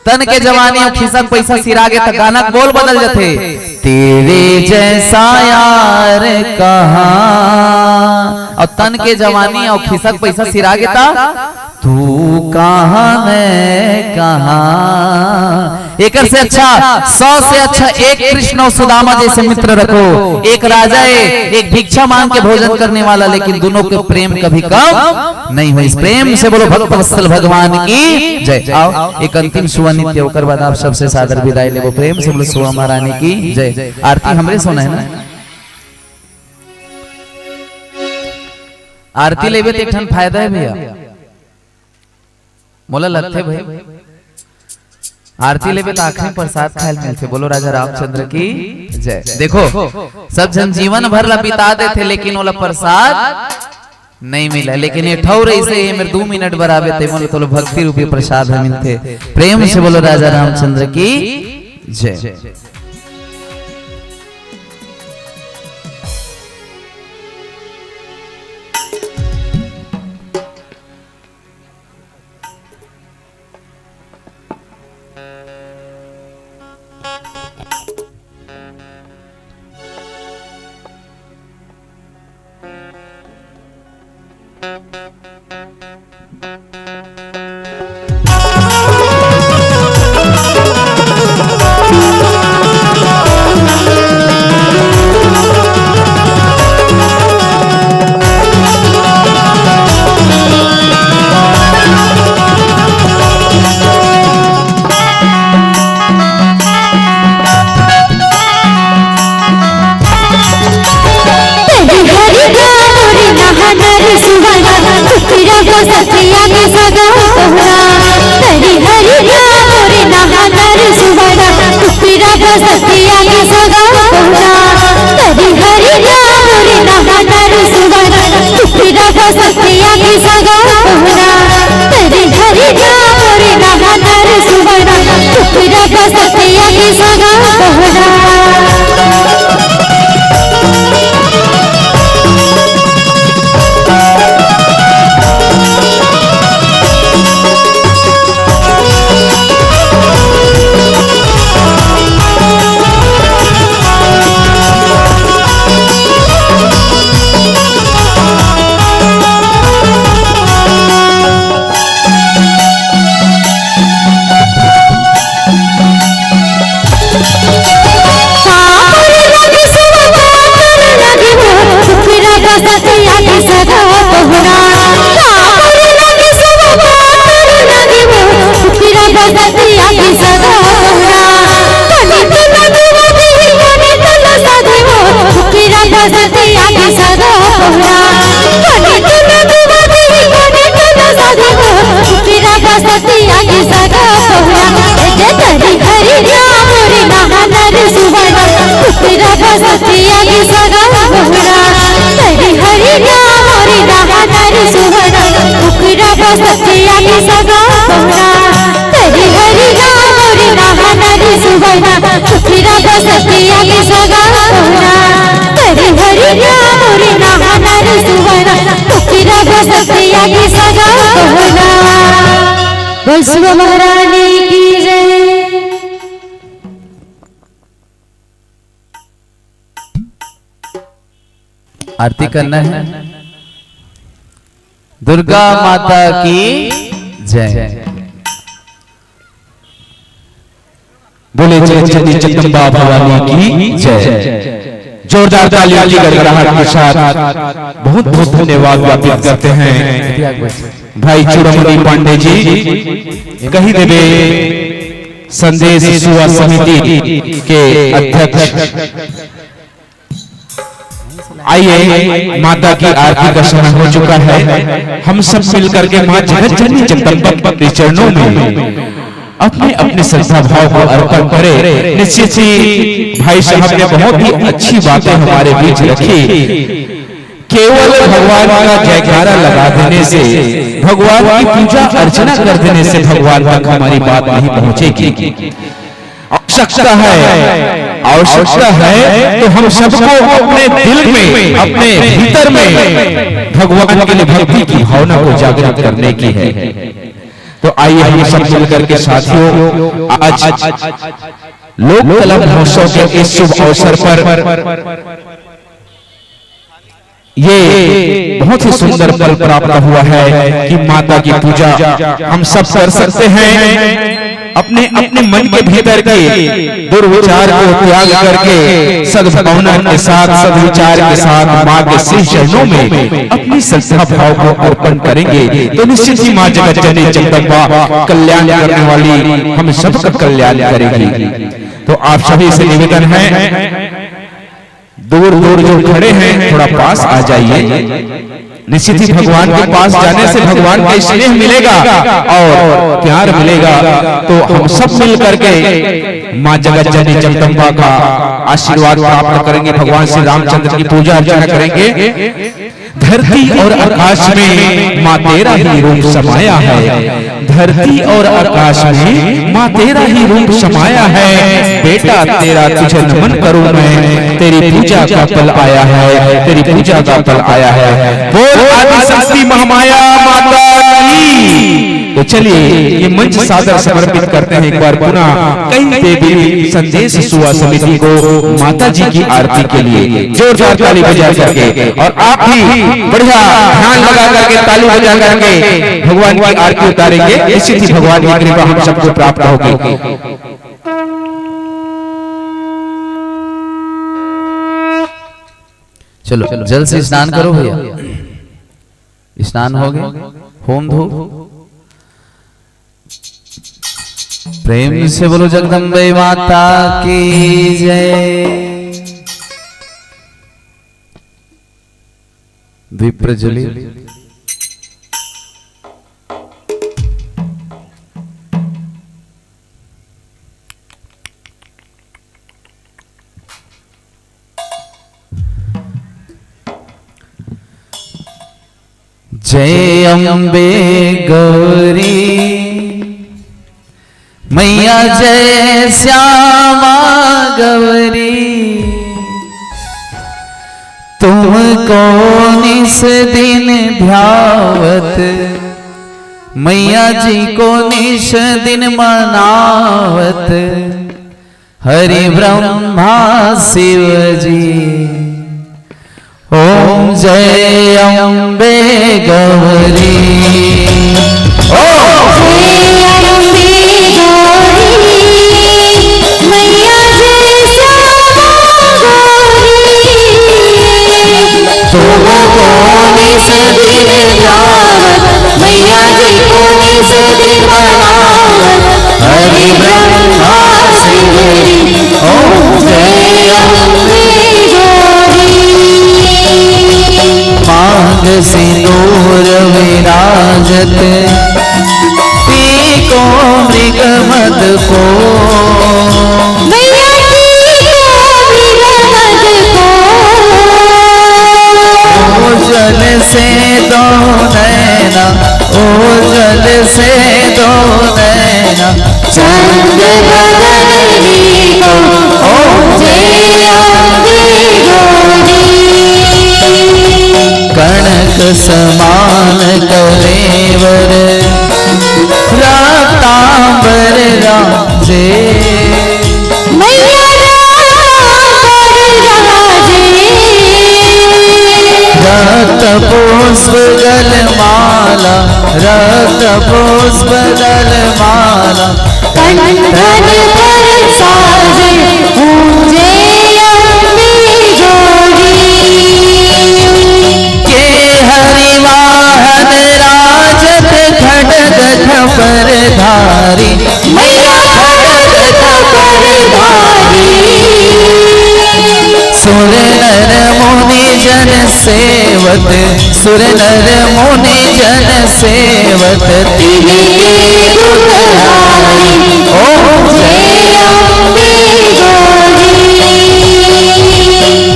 तन के जवानी और खिसक पैसा सिरागे तक गाना बोल बदल जाते। तेरे जैसा यार कहाँ, और तन के जवानी और खिसक पैसा सिरागे था तू कहाँ मैं कहाँ। एक से अच्छा 100 से अच्छा एक कृष्ण और सुदामा जैसे मित्र रखो। एक राजा है, एक भिक्षा मांग के भोजन करने वाला, लेकिन दोनों के प्रेम कभी कम नहीं हुई। प्रेम से बोलो भक्त वत्सल भगवान की जय। आओ एक अंतिम सुवनित्य होकर बाद आप सबसे सादर विदाई ले। वो प्रेम से बोलो सुवा महारानी की जय। आरती हमरे सोना है ना, आरती लेवे तो एक ठन फायदा है भैया, मोला लगते भाई आरती लेवे तो आखिरी प्रसाद खायल मिलते। बोलो राजा रामचंद्र की जय। देखो सब जन जीवन भर ला बिता देते, लेकिन ओला प्रसाद नहीं मिला। लेकिन ये ठौर ऐसे ही मेरे 2 मिनट बराबर थे, बोलो तो भक्ति रूपी प्रसाद मिलते। प्रेम से बोलो राजा रामचंद्र की जय। महारानी की जय। आरती करना है। दुर्गा माता की जय। बोले जय जगदम्बा भवानी की जय। जोरदार तालियों की गड़गड़ाहट के साथ बहुत बहुत धन्यवाद ज्ञापित करते हैं भाई चूड़ामणि पांडे जी, कही देवे संदेश सेवा समिति के अध्यक्ष। आइए माता की आरती का समय हो चुका है। हम सब मिलकर के मां जगत जननी जगदम्बा के चरणों में अपने अपने श्रद्धा भाव को अर्पण करें। निश्चित ही भाई साहब ने बहुत ही अच्छी बातें हमारे बीच रखी। केवल भगवान का जयकारा लगा देने से, भगवान की पूजा अर्चना कर देने से भगवान तक हमारी बात नहीं पहुंचेगी। आवश्यकता है तो हम सबको अपने दिल में, अपने भीतर में भगवान के लिए भक्ति की भावना को जागृत करने की है। तो आइए हम सब मिलकर के साथियों आज लोक कला महोत्सव के इस शुभ अवसर पर ये बहुत ही सुंदर पल प्राप्त हुआ है कि माता की पूजा हम सब कर सकते हैं। अपने अपने मन के भीतर के दुर्विचार को त्याग करके सद्भावना के साथ सद्विचार के साथ माँ के श्री चरणों में अपनी श्रद्धा भाव को अर्पण करेंगे तो निश्चित ही माँ जगत जननी जगदम्बा कल्याण करने वाली हम सबका कल्याण करेगी। तो आप सभी से निवेदन है, दूर दूर जो खड़े हैं थोड़ा पास आ जाइए। निश्चित ही भगवान के पास जाने से भगवान का स्नेह मिलेगा और प्यार मिलेगा। तो हम सब मिल करके माँ जगत जननी जगदम्बा का आशीर्वाद प्राप्त करेंगे। भगवान श्री रामचंद्र की पूजा अर्चना करेंगे। धरती और आकाश में माँ तेरा ही रूप समाया है। धरती और आकाश में माँ तेरा ही रूप समाया है। बेटा तेरा तुझे नमन करूं मैं, तेरी पूजा का पल आया है, तेरी पूजा का पल आया है। बोल आदि शक्ति महामाया माता की। तो चलिए ये मंच सादर समर्पित करते हैं एक बार पुनः कई देवी संदेश सुवा समिति को माता जी की आरती के लिए जोरदार ताली बजा करके, और आप भी बढ़िया ध्यान लगा करके ताली बजा करके भगवान की आरती उतारेंगे। निश्चित ही भगवान की कृपा हम सबको प्राप्त होगी। चलो जल से स्नान करो भैया। स्नान हो गया, होम धो। प्रेम से बोलो जगदम्बे माता की जय। दीप प्रज्वलित। जय अम्बे गौरी मैया, जय श्यामा गौरी, तुमको निस दिन ध्यावत, मैया जी को निस दिन मनावत, हरि ब्रह्मा शिव जी। ओम जय अम्बे गौरी, ओम जय अम्बे गौरी, मैया जय श्यामा गौरी, तुमको निस दिन ध्यावत, मैया जी को निस दिन मनावत, हरि ब्रह्मा शिव जी। ओम जय अम्बे मांग सिंदूर विराजत, पीको मृग मद को, मैया पीको मृग मद को, ओझल से दो नैना, ओझल से दो नैना, चंद बदनी को। ओम जय अम्बे गौरी, कनक समान कलेवर, रक्तांबर राजे, मैया रक्तांबर राजे, रक्त पुष्प गलमाला, रक्त पुष्प गलमाला, कंठन पर साजे। ओम जय अम्बे गौरी, हरिवाहन राजत खड्ग खपर धारी, मैया खड्ग खपर धारी, सुर नर मुनि जन सेवत, सुर नर मुनि जन सेवत, तिन्हीं दुखहारी। ओम जय अम्बे गौरी,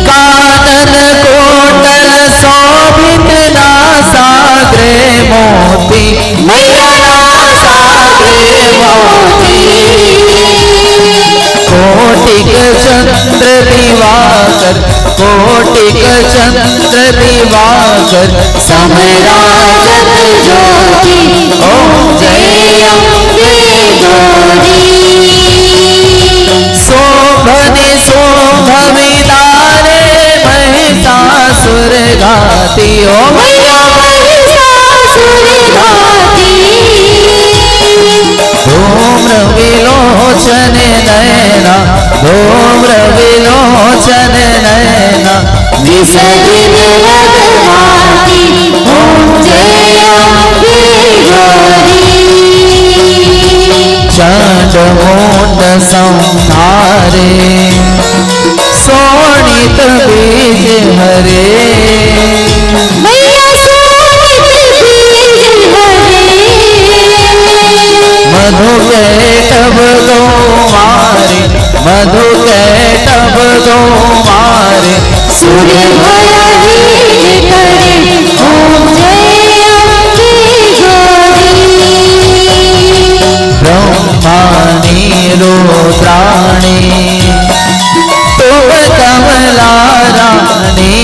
कानन कोटल शोभित नासाग्रे मोती, मैया नासाग्रे मोती, कोटिक चंद्र चंद्र दिवाकर, कोटिक चंद्र दिवाकर, समराजत ज्योति ओम जय अम्बे गौरी। शोभने शोभविदारे महिषासुर घाती ओ मैया महिषासुर घाती। धूम्र विलोचन नयना, धूम्र विलोचन नयना, निस दिन रघुनाथी ओम जय अम्बे गौरी। चंड मुंड संहारे, शोणित बीज हरे, मैया शोणित बीज हरे। मधु कैटभ गौमारे, मधु कैटभ गौमारे, सूर्य भयहीन करे ओम जय अम्बे गौरी। ब्रह्माणी रुद्राणी, तुम कमला रानी,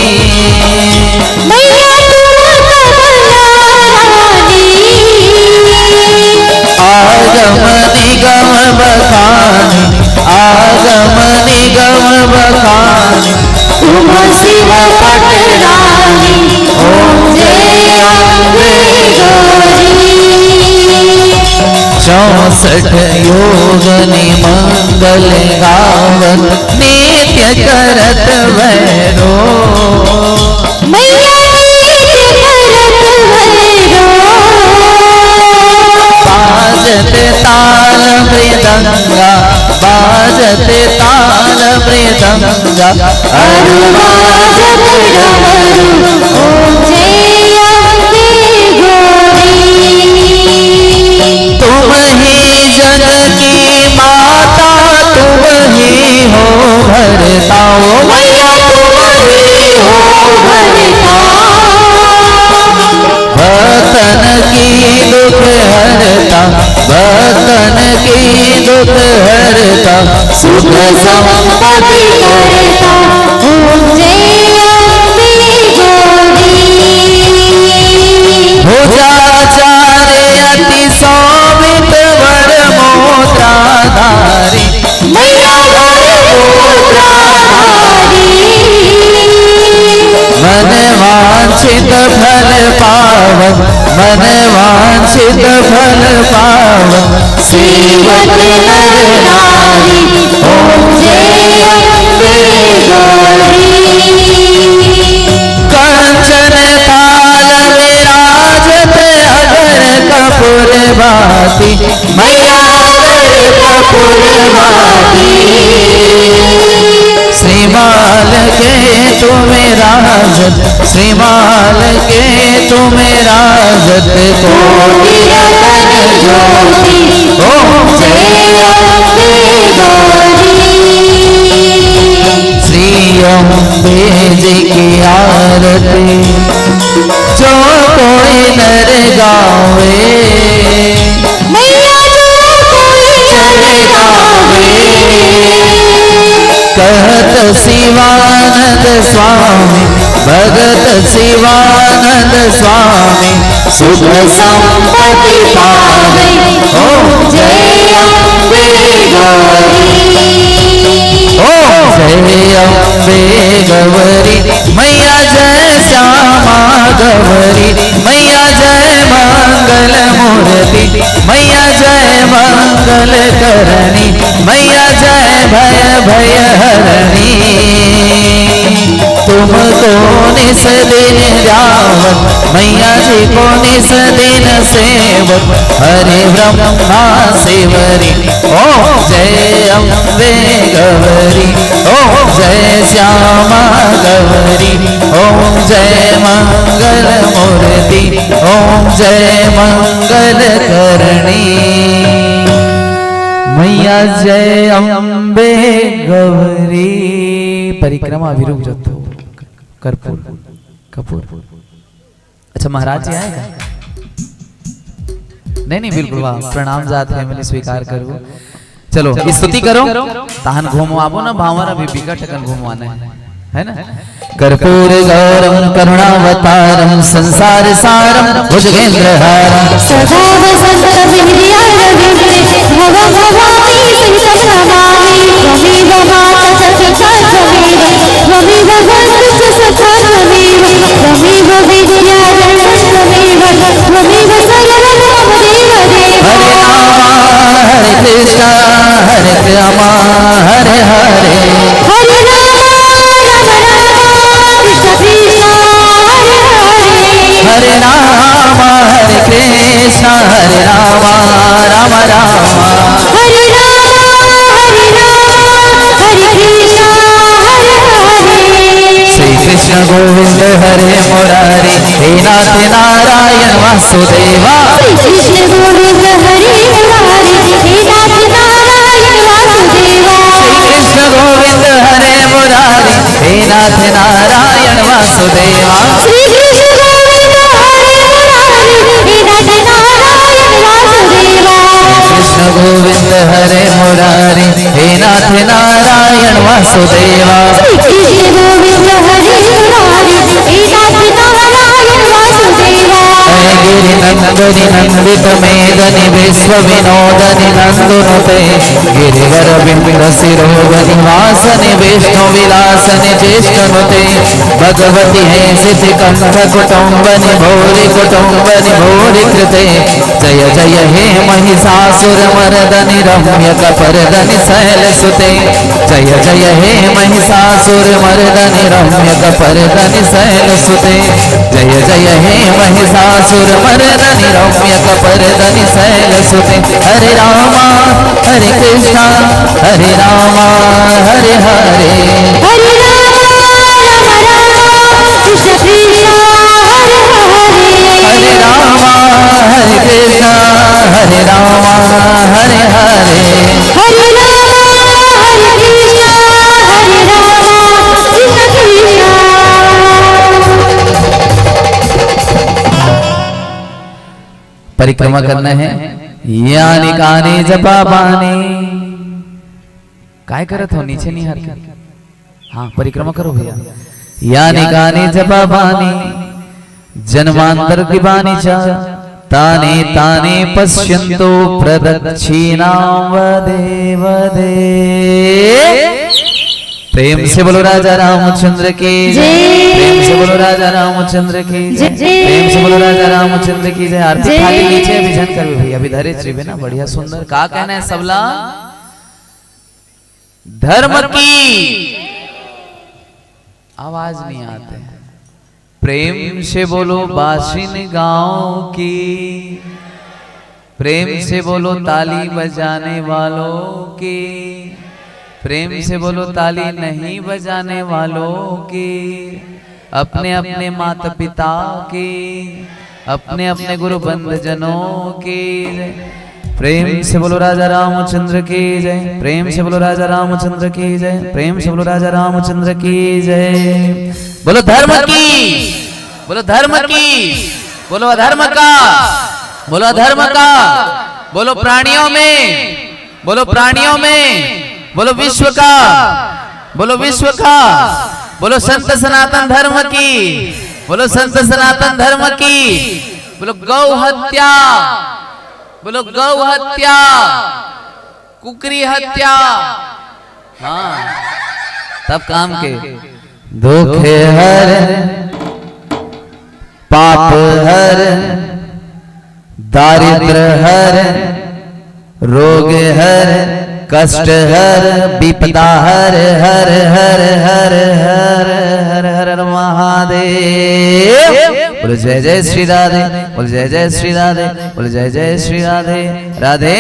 मैया तुम कमला रानी। आगम निगम बखानी, आगम निगम बखानी, तुम शिव पटरानी ओम जय अम्बे गौरी। 64 योगनि मंगल गावत, नित्य करत भैरो, मैया नित्य करत भैरो। बाजत ताल मृदंगा, बाजत ताल मृदंगा, अरु बाजत डमरू ओम जय अम्बे गौरी। तुम ही जग की माता, तुम ही हो भरता ओ मैया तुम ही हो भरता। भक्तन की दुख हरता, भक्तन की दुख हरता, सुख संपत्ति करता ओम जय अम्बे गौरी। भुजाचार्य अति शोभित वर मोत्राधारी, मैया वर मोत्राधारी। मन वांछित फल पावन, मन वांछित फल पावन, सेवक नर नारी ओम जय अम्बे गौरी। कंचन थाल विराजत अगर कपूर भाती, मैया अगर कपूर भाती, श्रीमाल के तुम्हें राजत, श्रीमाल के तुम्हें राजत, कोटि रतन ज्योति ओम जय अम्बे गौरी। श्री अम्बे जी की आरती जो कोई नर गावे, मैया जो कोई नर गावे। कहत शिवानंद स्वामी, भगत शिवानंद स्वामी, सुख संपत्ति पावे ओम जय अम्बे गौरी। ओम जय अम्बे गौरी, मैया जय श्यामा गौरी, मैया जय मंगल मूर्ति, मैया जय मंगल करणी, मैया जय भय भय हरणी। तुमको निस दिन जावत, मैया जी को निस दिन सेवत, हरे ब्रह्मा शिवरी, ओम जय अम्बे गौरी, ओम जय श्यामा गौरी, ओम जय मंगल मूर्ति, ओम जय मंगल करणी, मैया जय अम्बे गौरी। परिक्रमा अभिरुक जतो कर्पूर कपूर। अच्छा महाराज जी आएगा? नहीं नहीं बिल्कुल वाह, प्रणाम जात है, मैंने स्वीकार करूँ। चलो स्तुति करो तहन घूमो आबो ना भावर अभी बिकट टकन घूमवाना है ना। कर्पूर गौरम करुणावतारम संसार सारम भुजगेंद्रहारम सदा वसंत विद्या रविंद्रे भव भवानी संतम नमामि त्वमेव माता च पिता त्वमेव त्वमेव बन्धु च सखा त्वमेव त्वमेव विद्या रक्षक त्वमेव त्वमेव सर्वं मम देव देव। हरे कृष्ण हरे राम हरे हरे हरे राम राम राम कृष्ण कृष्ण हरे हरे हरे राम हरे कृष्ण हरे राम राम राम हरे राम हरे कृष्ण हरे हरे। श्री कृष्ण गोविंद हरे मुरारी हे नाथ नारायण वासुदेवा श्री कृष्ण गोविंद हरे मुरारी हे नाथ नारायण वासुदेवा श्री कृष्ण गोविंद हरे मुरारी हे नाथ नारायण वासुदेवा श्री कृष्ण गोविंद हरे मुरारी हे नाथ नारायण वासुदेवा कृष्ण गोविंद हरे मुरारी हे नाथ नारायण वासुदेवा श्री कृष्ण गोविंद हरे मुरारी हे नाथ नारायण वासुदेवा गिरि नंदनि नंदित मेदनि विश्व विनोदनि नंदुनुते गिरिवर बिंब शिरोवनि वासनि विष्णु विलासनि ज्येष्ठनुते भगवती है सिद्धि कंठ कुटुंबनि भूरि कुटुंबनि भूरि कृते जय जय हे महिषासुर मर्दनि रम्य कपर्दनि शैलसुते जय जय हे महिषासुर मर्दनि रम्य कपर्दनि शैलसुते जय जय हे महिषासुर मर्दनि रम्य कपर्दनि शैलसुते। हरे राम हरे कृष्ण हरे राम हरे हरे हरे राम राम राम कृष्ण कृष्ण हरे हरे हरे राम हरे कृष्ण हरे राम हरे हरे हरे राम हरे कृष्ण हरे राम कृष्ण कृष्ण। परिक्रमा करना है यानी काने जपा बाने काय करत हो नीचे नहीं हर हाँ परिक्रमा करो भैया यानी काने जपा बाने जन्मांतर की बानी चा ताने ताने पश्यन्तो प्रदक्षिणां वदे वदे। प्रेम से बोलो राजा रामचंद्र की जय प्रेम से बोलो राजा रामचंद्र की जय प्रेम से बोलो राजा रामचंद्र की जय। आरती खाली नीचे विजन कर भैया अभी धरे श्री ना बढ़िया सुंदर का कहना है सबला धर्म की आवाज नहीं आते प्रेम से बोलो बाशिन गांव की प्रेम से बोलो ताली बजाने वालों की प्रेम से बोलो ताली नहीं बजाने वालों की अपने अपने माता पिता की अपने अपने गुरु बंधुजनों की प्रेम से बोलो राजा रामचंद्र की जय प्रेम से बोलो राजा रामचंद्र की जय प्रेम से बोलो राजा रामचंद्र की जय। बोलो धर्म की बोलो धर्म की बोलो अधर्म का बोलो अधर्म का बोलो प्राणियों में बोलो प्राणियों में बोलो विश्व का बोलो विश्व का बोलो संत सनातन धर्म की बोलो संत सनातन धर्म की बोलो गौ हत्या बोलो गौ हत्या कुकरी हत्या हाँ तब काम के धोखे हर पाप हर दारिद्र हर रोग हर कष्ट हर विपदा हर हर हर हर हर हर हर महादेव। बोलो जय जय श्री राधे बोलो जय जय श्री राधे बोलो जय जय श्री राधे राधे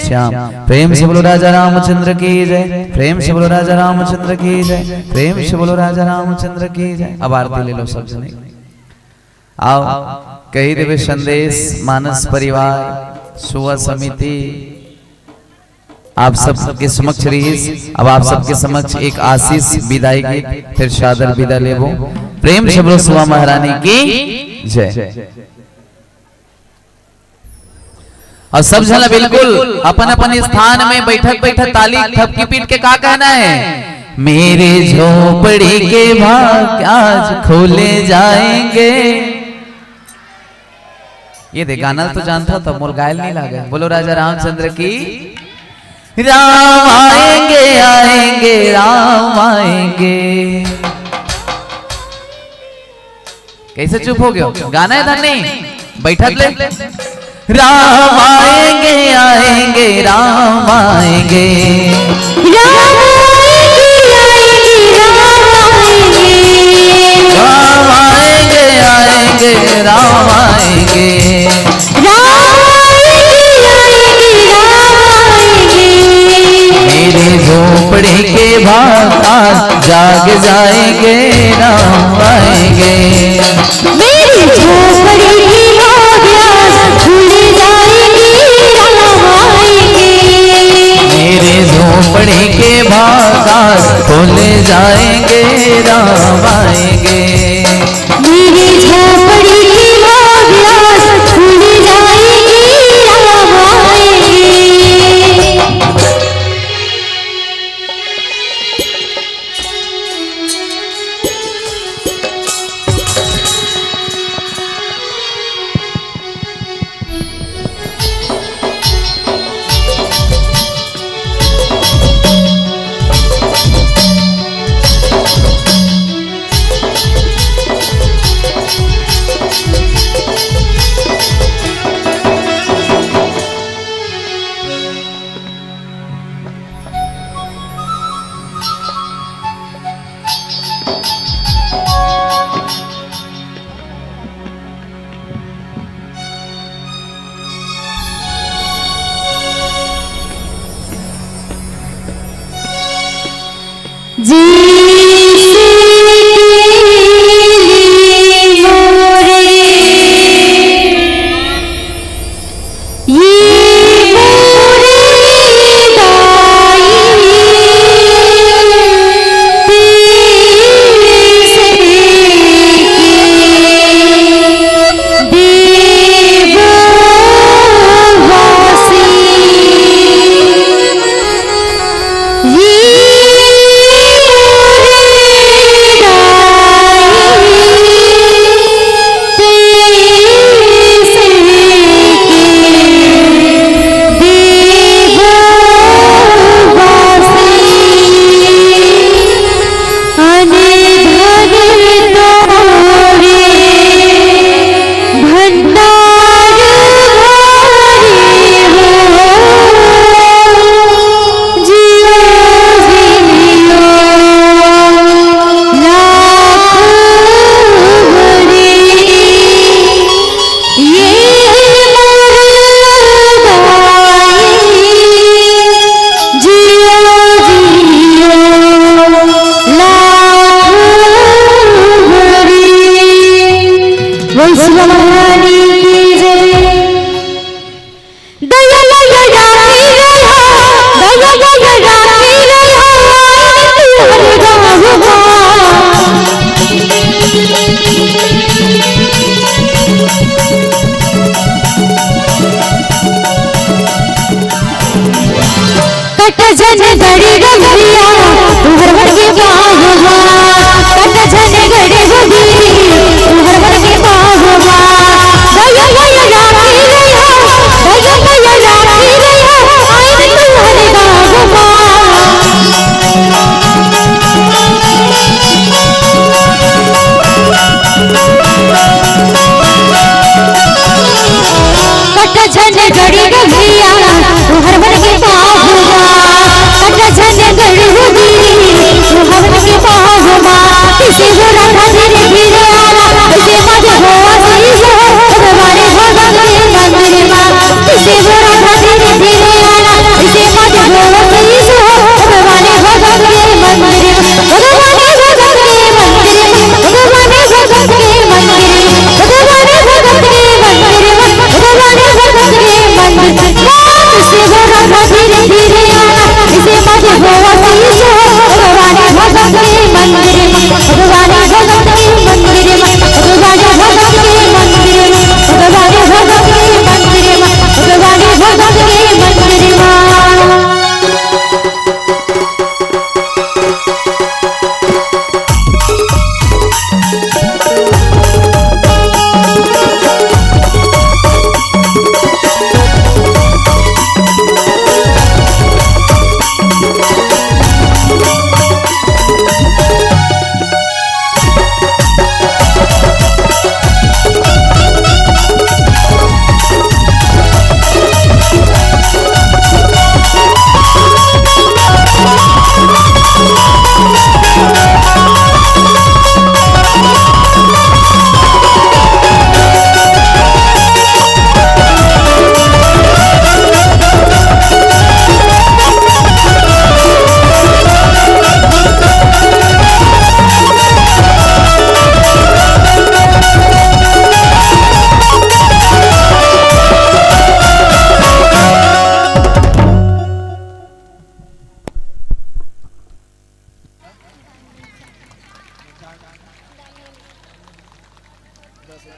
श्याम। प्रेम से बोलो राजा रामचंद्र की जय प्रेम से बोलो राजा रामचंद्र की जय प्रेम से बोलो राजा रामचंद्र की जय। अब आरती ले लो सब जने आओ कही देवे संदेश मानस परिवार सुवा समिति आप सबके समक्ष रही। अब आप सबके समक्ष एक आशीष विदाई गीत फिर शादर विदा लेबो। प्रेम से बोलो सुवा महारानी की जय। और सब जना बिल्कुल अपन अपन स्थान में बैठक बैठक ताली थपकी पीट के का कहना है, मेरे झोपड़ी के भाग आज खोले जाएंगे। ये दे गाना तो जानता था, मोल गायल नहीं लगा। बोलो राजा रामचंद्र की। राम आएंगे आएंगे राम आएंगे। कैसे चुप हो गया? गाना है था नहीं, बैठक ले। राम आएंगे आएंगे राम आएंगे, राम आएंगे आएंगे राम आएंगे, मेरे झोपड़ी के भाग जाग जाएंगे राम आएंगे, मेरी झोपड़ी की भाग खुल जाएगी राम आएंगे, मेरे झोपड़ी के भाग खुल जाएंगे राम आएंगे, मेरी झोपड़ी की भाग खुल जाएगी राम आएंगे।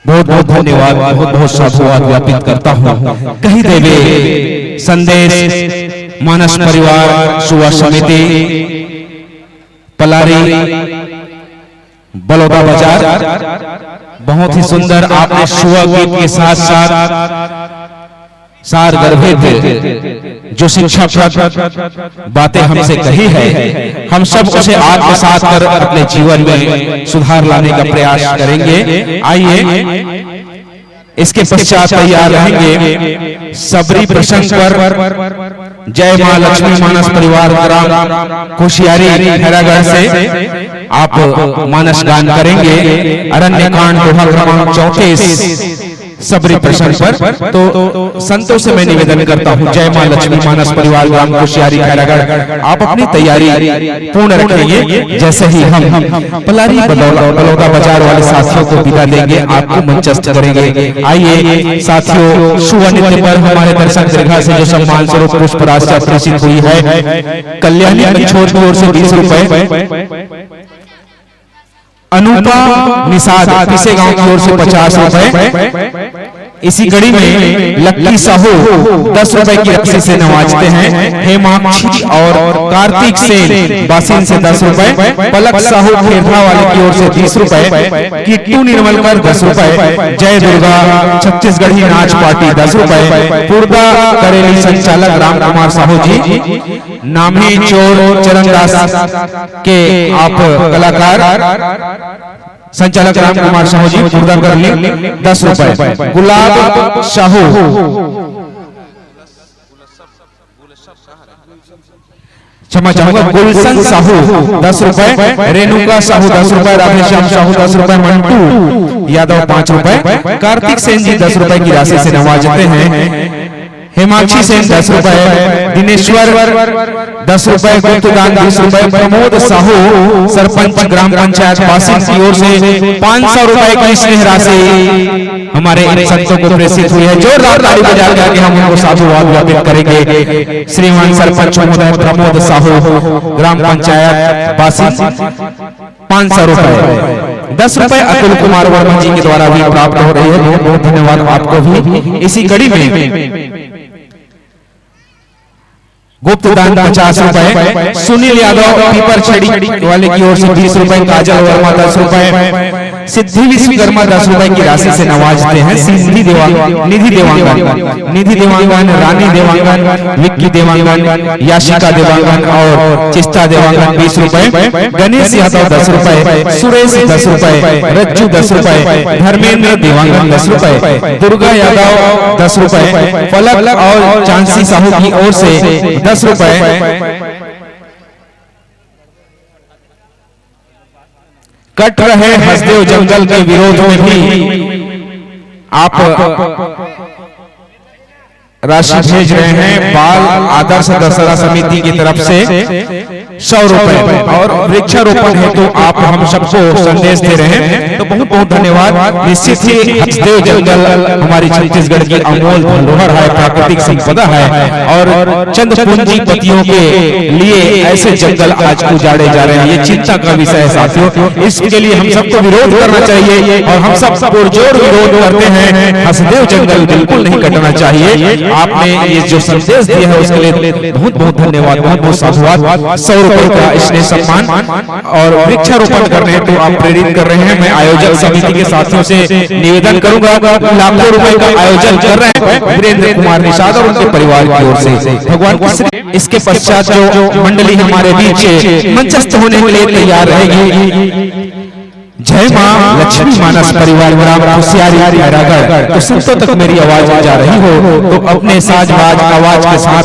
बहुत बहुत धन्यवाद, बहुत बहुत साधुवाद ज्ञापित करता हूँ। कही देवे संदेश मानस परिवार सुवा समिति पलारी बलौदा बाजार, बहुत ही सुंदर आपने सुवा गीत के साथ साथ सार गर्भित जो शिक्षाप्रद बातें हमसे कही है, हम सब उसे आत्मसात कर अपने जीवन में सुधार लाने का प्रयास करेंगे। आइए इसके पश्चात तैयार रहेंगे सबरी प्रसंग पर जय मां लक्ष्मी मानस परिवार ग्राम कुशियारी खैरागढ़ से आप मानस गान करेंगे। अरण्य कांड दोहा क्रमांक 34 सबरी प्रसंग पर। तो संतों से मैं निवेदन करता हूं, जय मां लक्ष्मी मानस परिवार ग्राम कुशियारी खैरागढ़, आप अपनी तैयारी पूर्ण रखेंगे। जैसे ही हम पलारी बलौदा बाजार वाले साथियों को विदा देंगे, आपको मंचस्थ करेंगे। आइए साथियों, सुवा नृत्य पर हमारे दर्शक दीर्घा से जो सम्मान स्वरूप पुष्प राशि प्रेषित हुई है, कल्याणी कंछोर की ओर से 20 रुपए, अनूपा निषाद किसे गांव की ओर से 50 रुपए, इसी कड़ी में लक्की साहू 10 रुपए की राशि से नवाजते हैं। हेमाक्षी और कार्तिक सेन बासिन से 10 रुपए, पलक साहू खेरना वाले की ओर से 20 रुपए, किट्टू निर्मलकर 10 रुपए, जय दुर्गा छत्तीसगढ़ी नाच पार्टी 10 रुपए, पुर्दा करेली संचालक राम कुमार साहू जी, नामी चोर चरणदास के आप कलाकार संचालक राम कुमार साहू जी पुर्दा करेली 10 रुपए, गुलाब साहू क्षमा चाहूंगा गुलशन साहू 10 रुपए, रेणुका साहू 10 रुपए, राधेश्याम साहू 10 रुपए, मंटू यादव 5 रुपए, कार्तिक सेन जी 10 रुपए की राशि से नवाजते हैं। हेमाक्षी सेन 10 रुपए, दिनेश्वर 10 रुपए, गुप्तदान 20 रुपए, प्रमोद साहू सरपंच ग्राम पंचायत बासिन की ओर से 500 रुपए की स्नेह राशि हमारे इन संतों को प्रेषित हुई है। जोरदार ताली बजा करके हम उनको साधुवाद ज्ञापित करेंगे। श्रीमान सरपंच महोदय प्रमोद साहू ग्राम पंचायत बासिन 500 रुपए, 10 रुपए अतुल कुमार वर्मा जी के द्वारा भी प्राप्त हो रही है। बहुत बहुत धन्यवाद आपको भी। इसी कड़ी में गुप्त दान 50 रुपए, सुनील यादव पीपर छड़ी वाले की ओर से 20 रुपए, काजल वर्मा 10 रुपए, सिद्धि विश्वकर्मा 10 रुपए की राशि से नवाजते हैं। निधि देवांगन, रानी देवांगन, विक्की देवांगन, याशिका देवांगन और चिस्ता देवांगन 20 रुपए, गणेश यादव 10 रुपए, सुरेश 10 रुपए, रज्जू 10 रुपए, धर्मेंद्र देवांगन 10 रुपए, दुर्गा यादव 10 रुपए, फलक और चांसी साहू की ओर से 10 रुपए। कट रहे हसदेव जंगल के विरोध में भी आप राशि भेज रहे हैं। बाल आदर्श दशहरा समिति की तरफ से 100 रुपए और वृक्षारोपण हेतु आप हम सबको संदेश दे रहे हैं, तो बहुत बहुत धन्यवाद। निश्चित ही हसदेव जंगल हमारी छत्तीसगढ़ की अमूल धरोहर है, प्राकृतिक संपदा है और चंद पूंजीपतियों के लिए ऐसे जंगल आज उजाड़े जा रहे हैं। ये चिंता का विषय है साथियों, इसके लिए हम सबको विरोध करना चाहिए और हम सब पुरजोर विरोध करते हैं। हसदेव जंगल बिल्कुल नहीं कटना चाहिए। आपने ये जो संदेश दिया है उसके लिए बहुत बहुत धन्यवाद, बहुत बहुत साधुवाद। 100 रुपए का स्नेह सम्मान और वृक्षारोपण करने हेतु तो आप प्रेरित कर रहे हैं। मैं आयोजक समिति के साथियों से निवेदन करूंगा, लाखों रुपए का आयोजन कर रहे हैं वीरेंद्र कुमार निषाद और उनके परिवार की ओर से। भगवान की इसके पश्चात जो मंडली हमारे बीच मंचस्थ होने के लिए तैयार रहेगी, जय मां लक्ष्मी मानस परिवार ग्राम कुशियारी खैरागढ़। तो संतों तक मेरी आवाज जा रही हो तो अपने साज बाज आवाज के साथ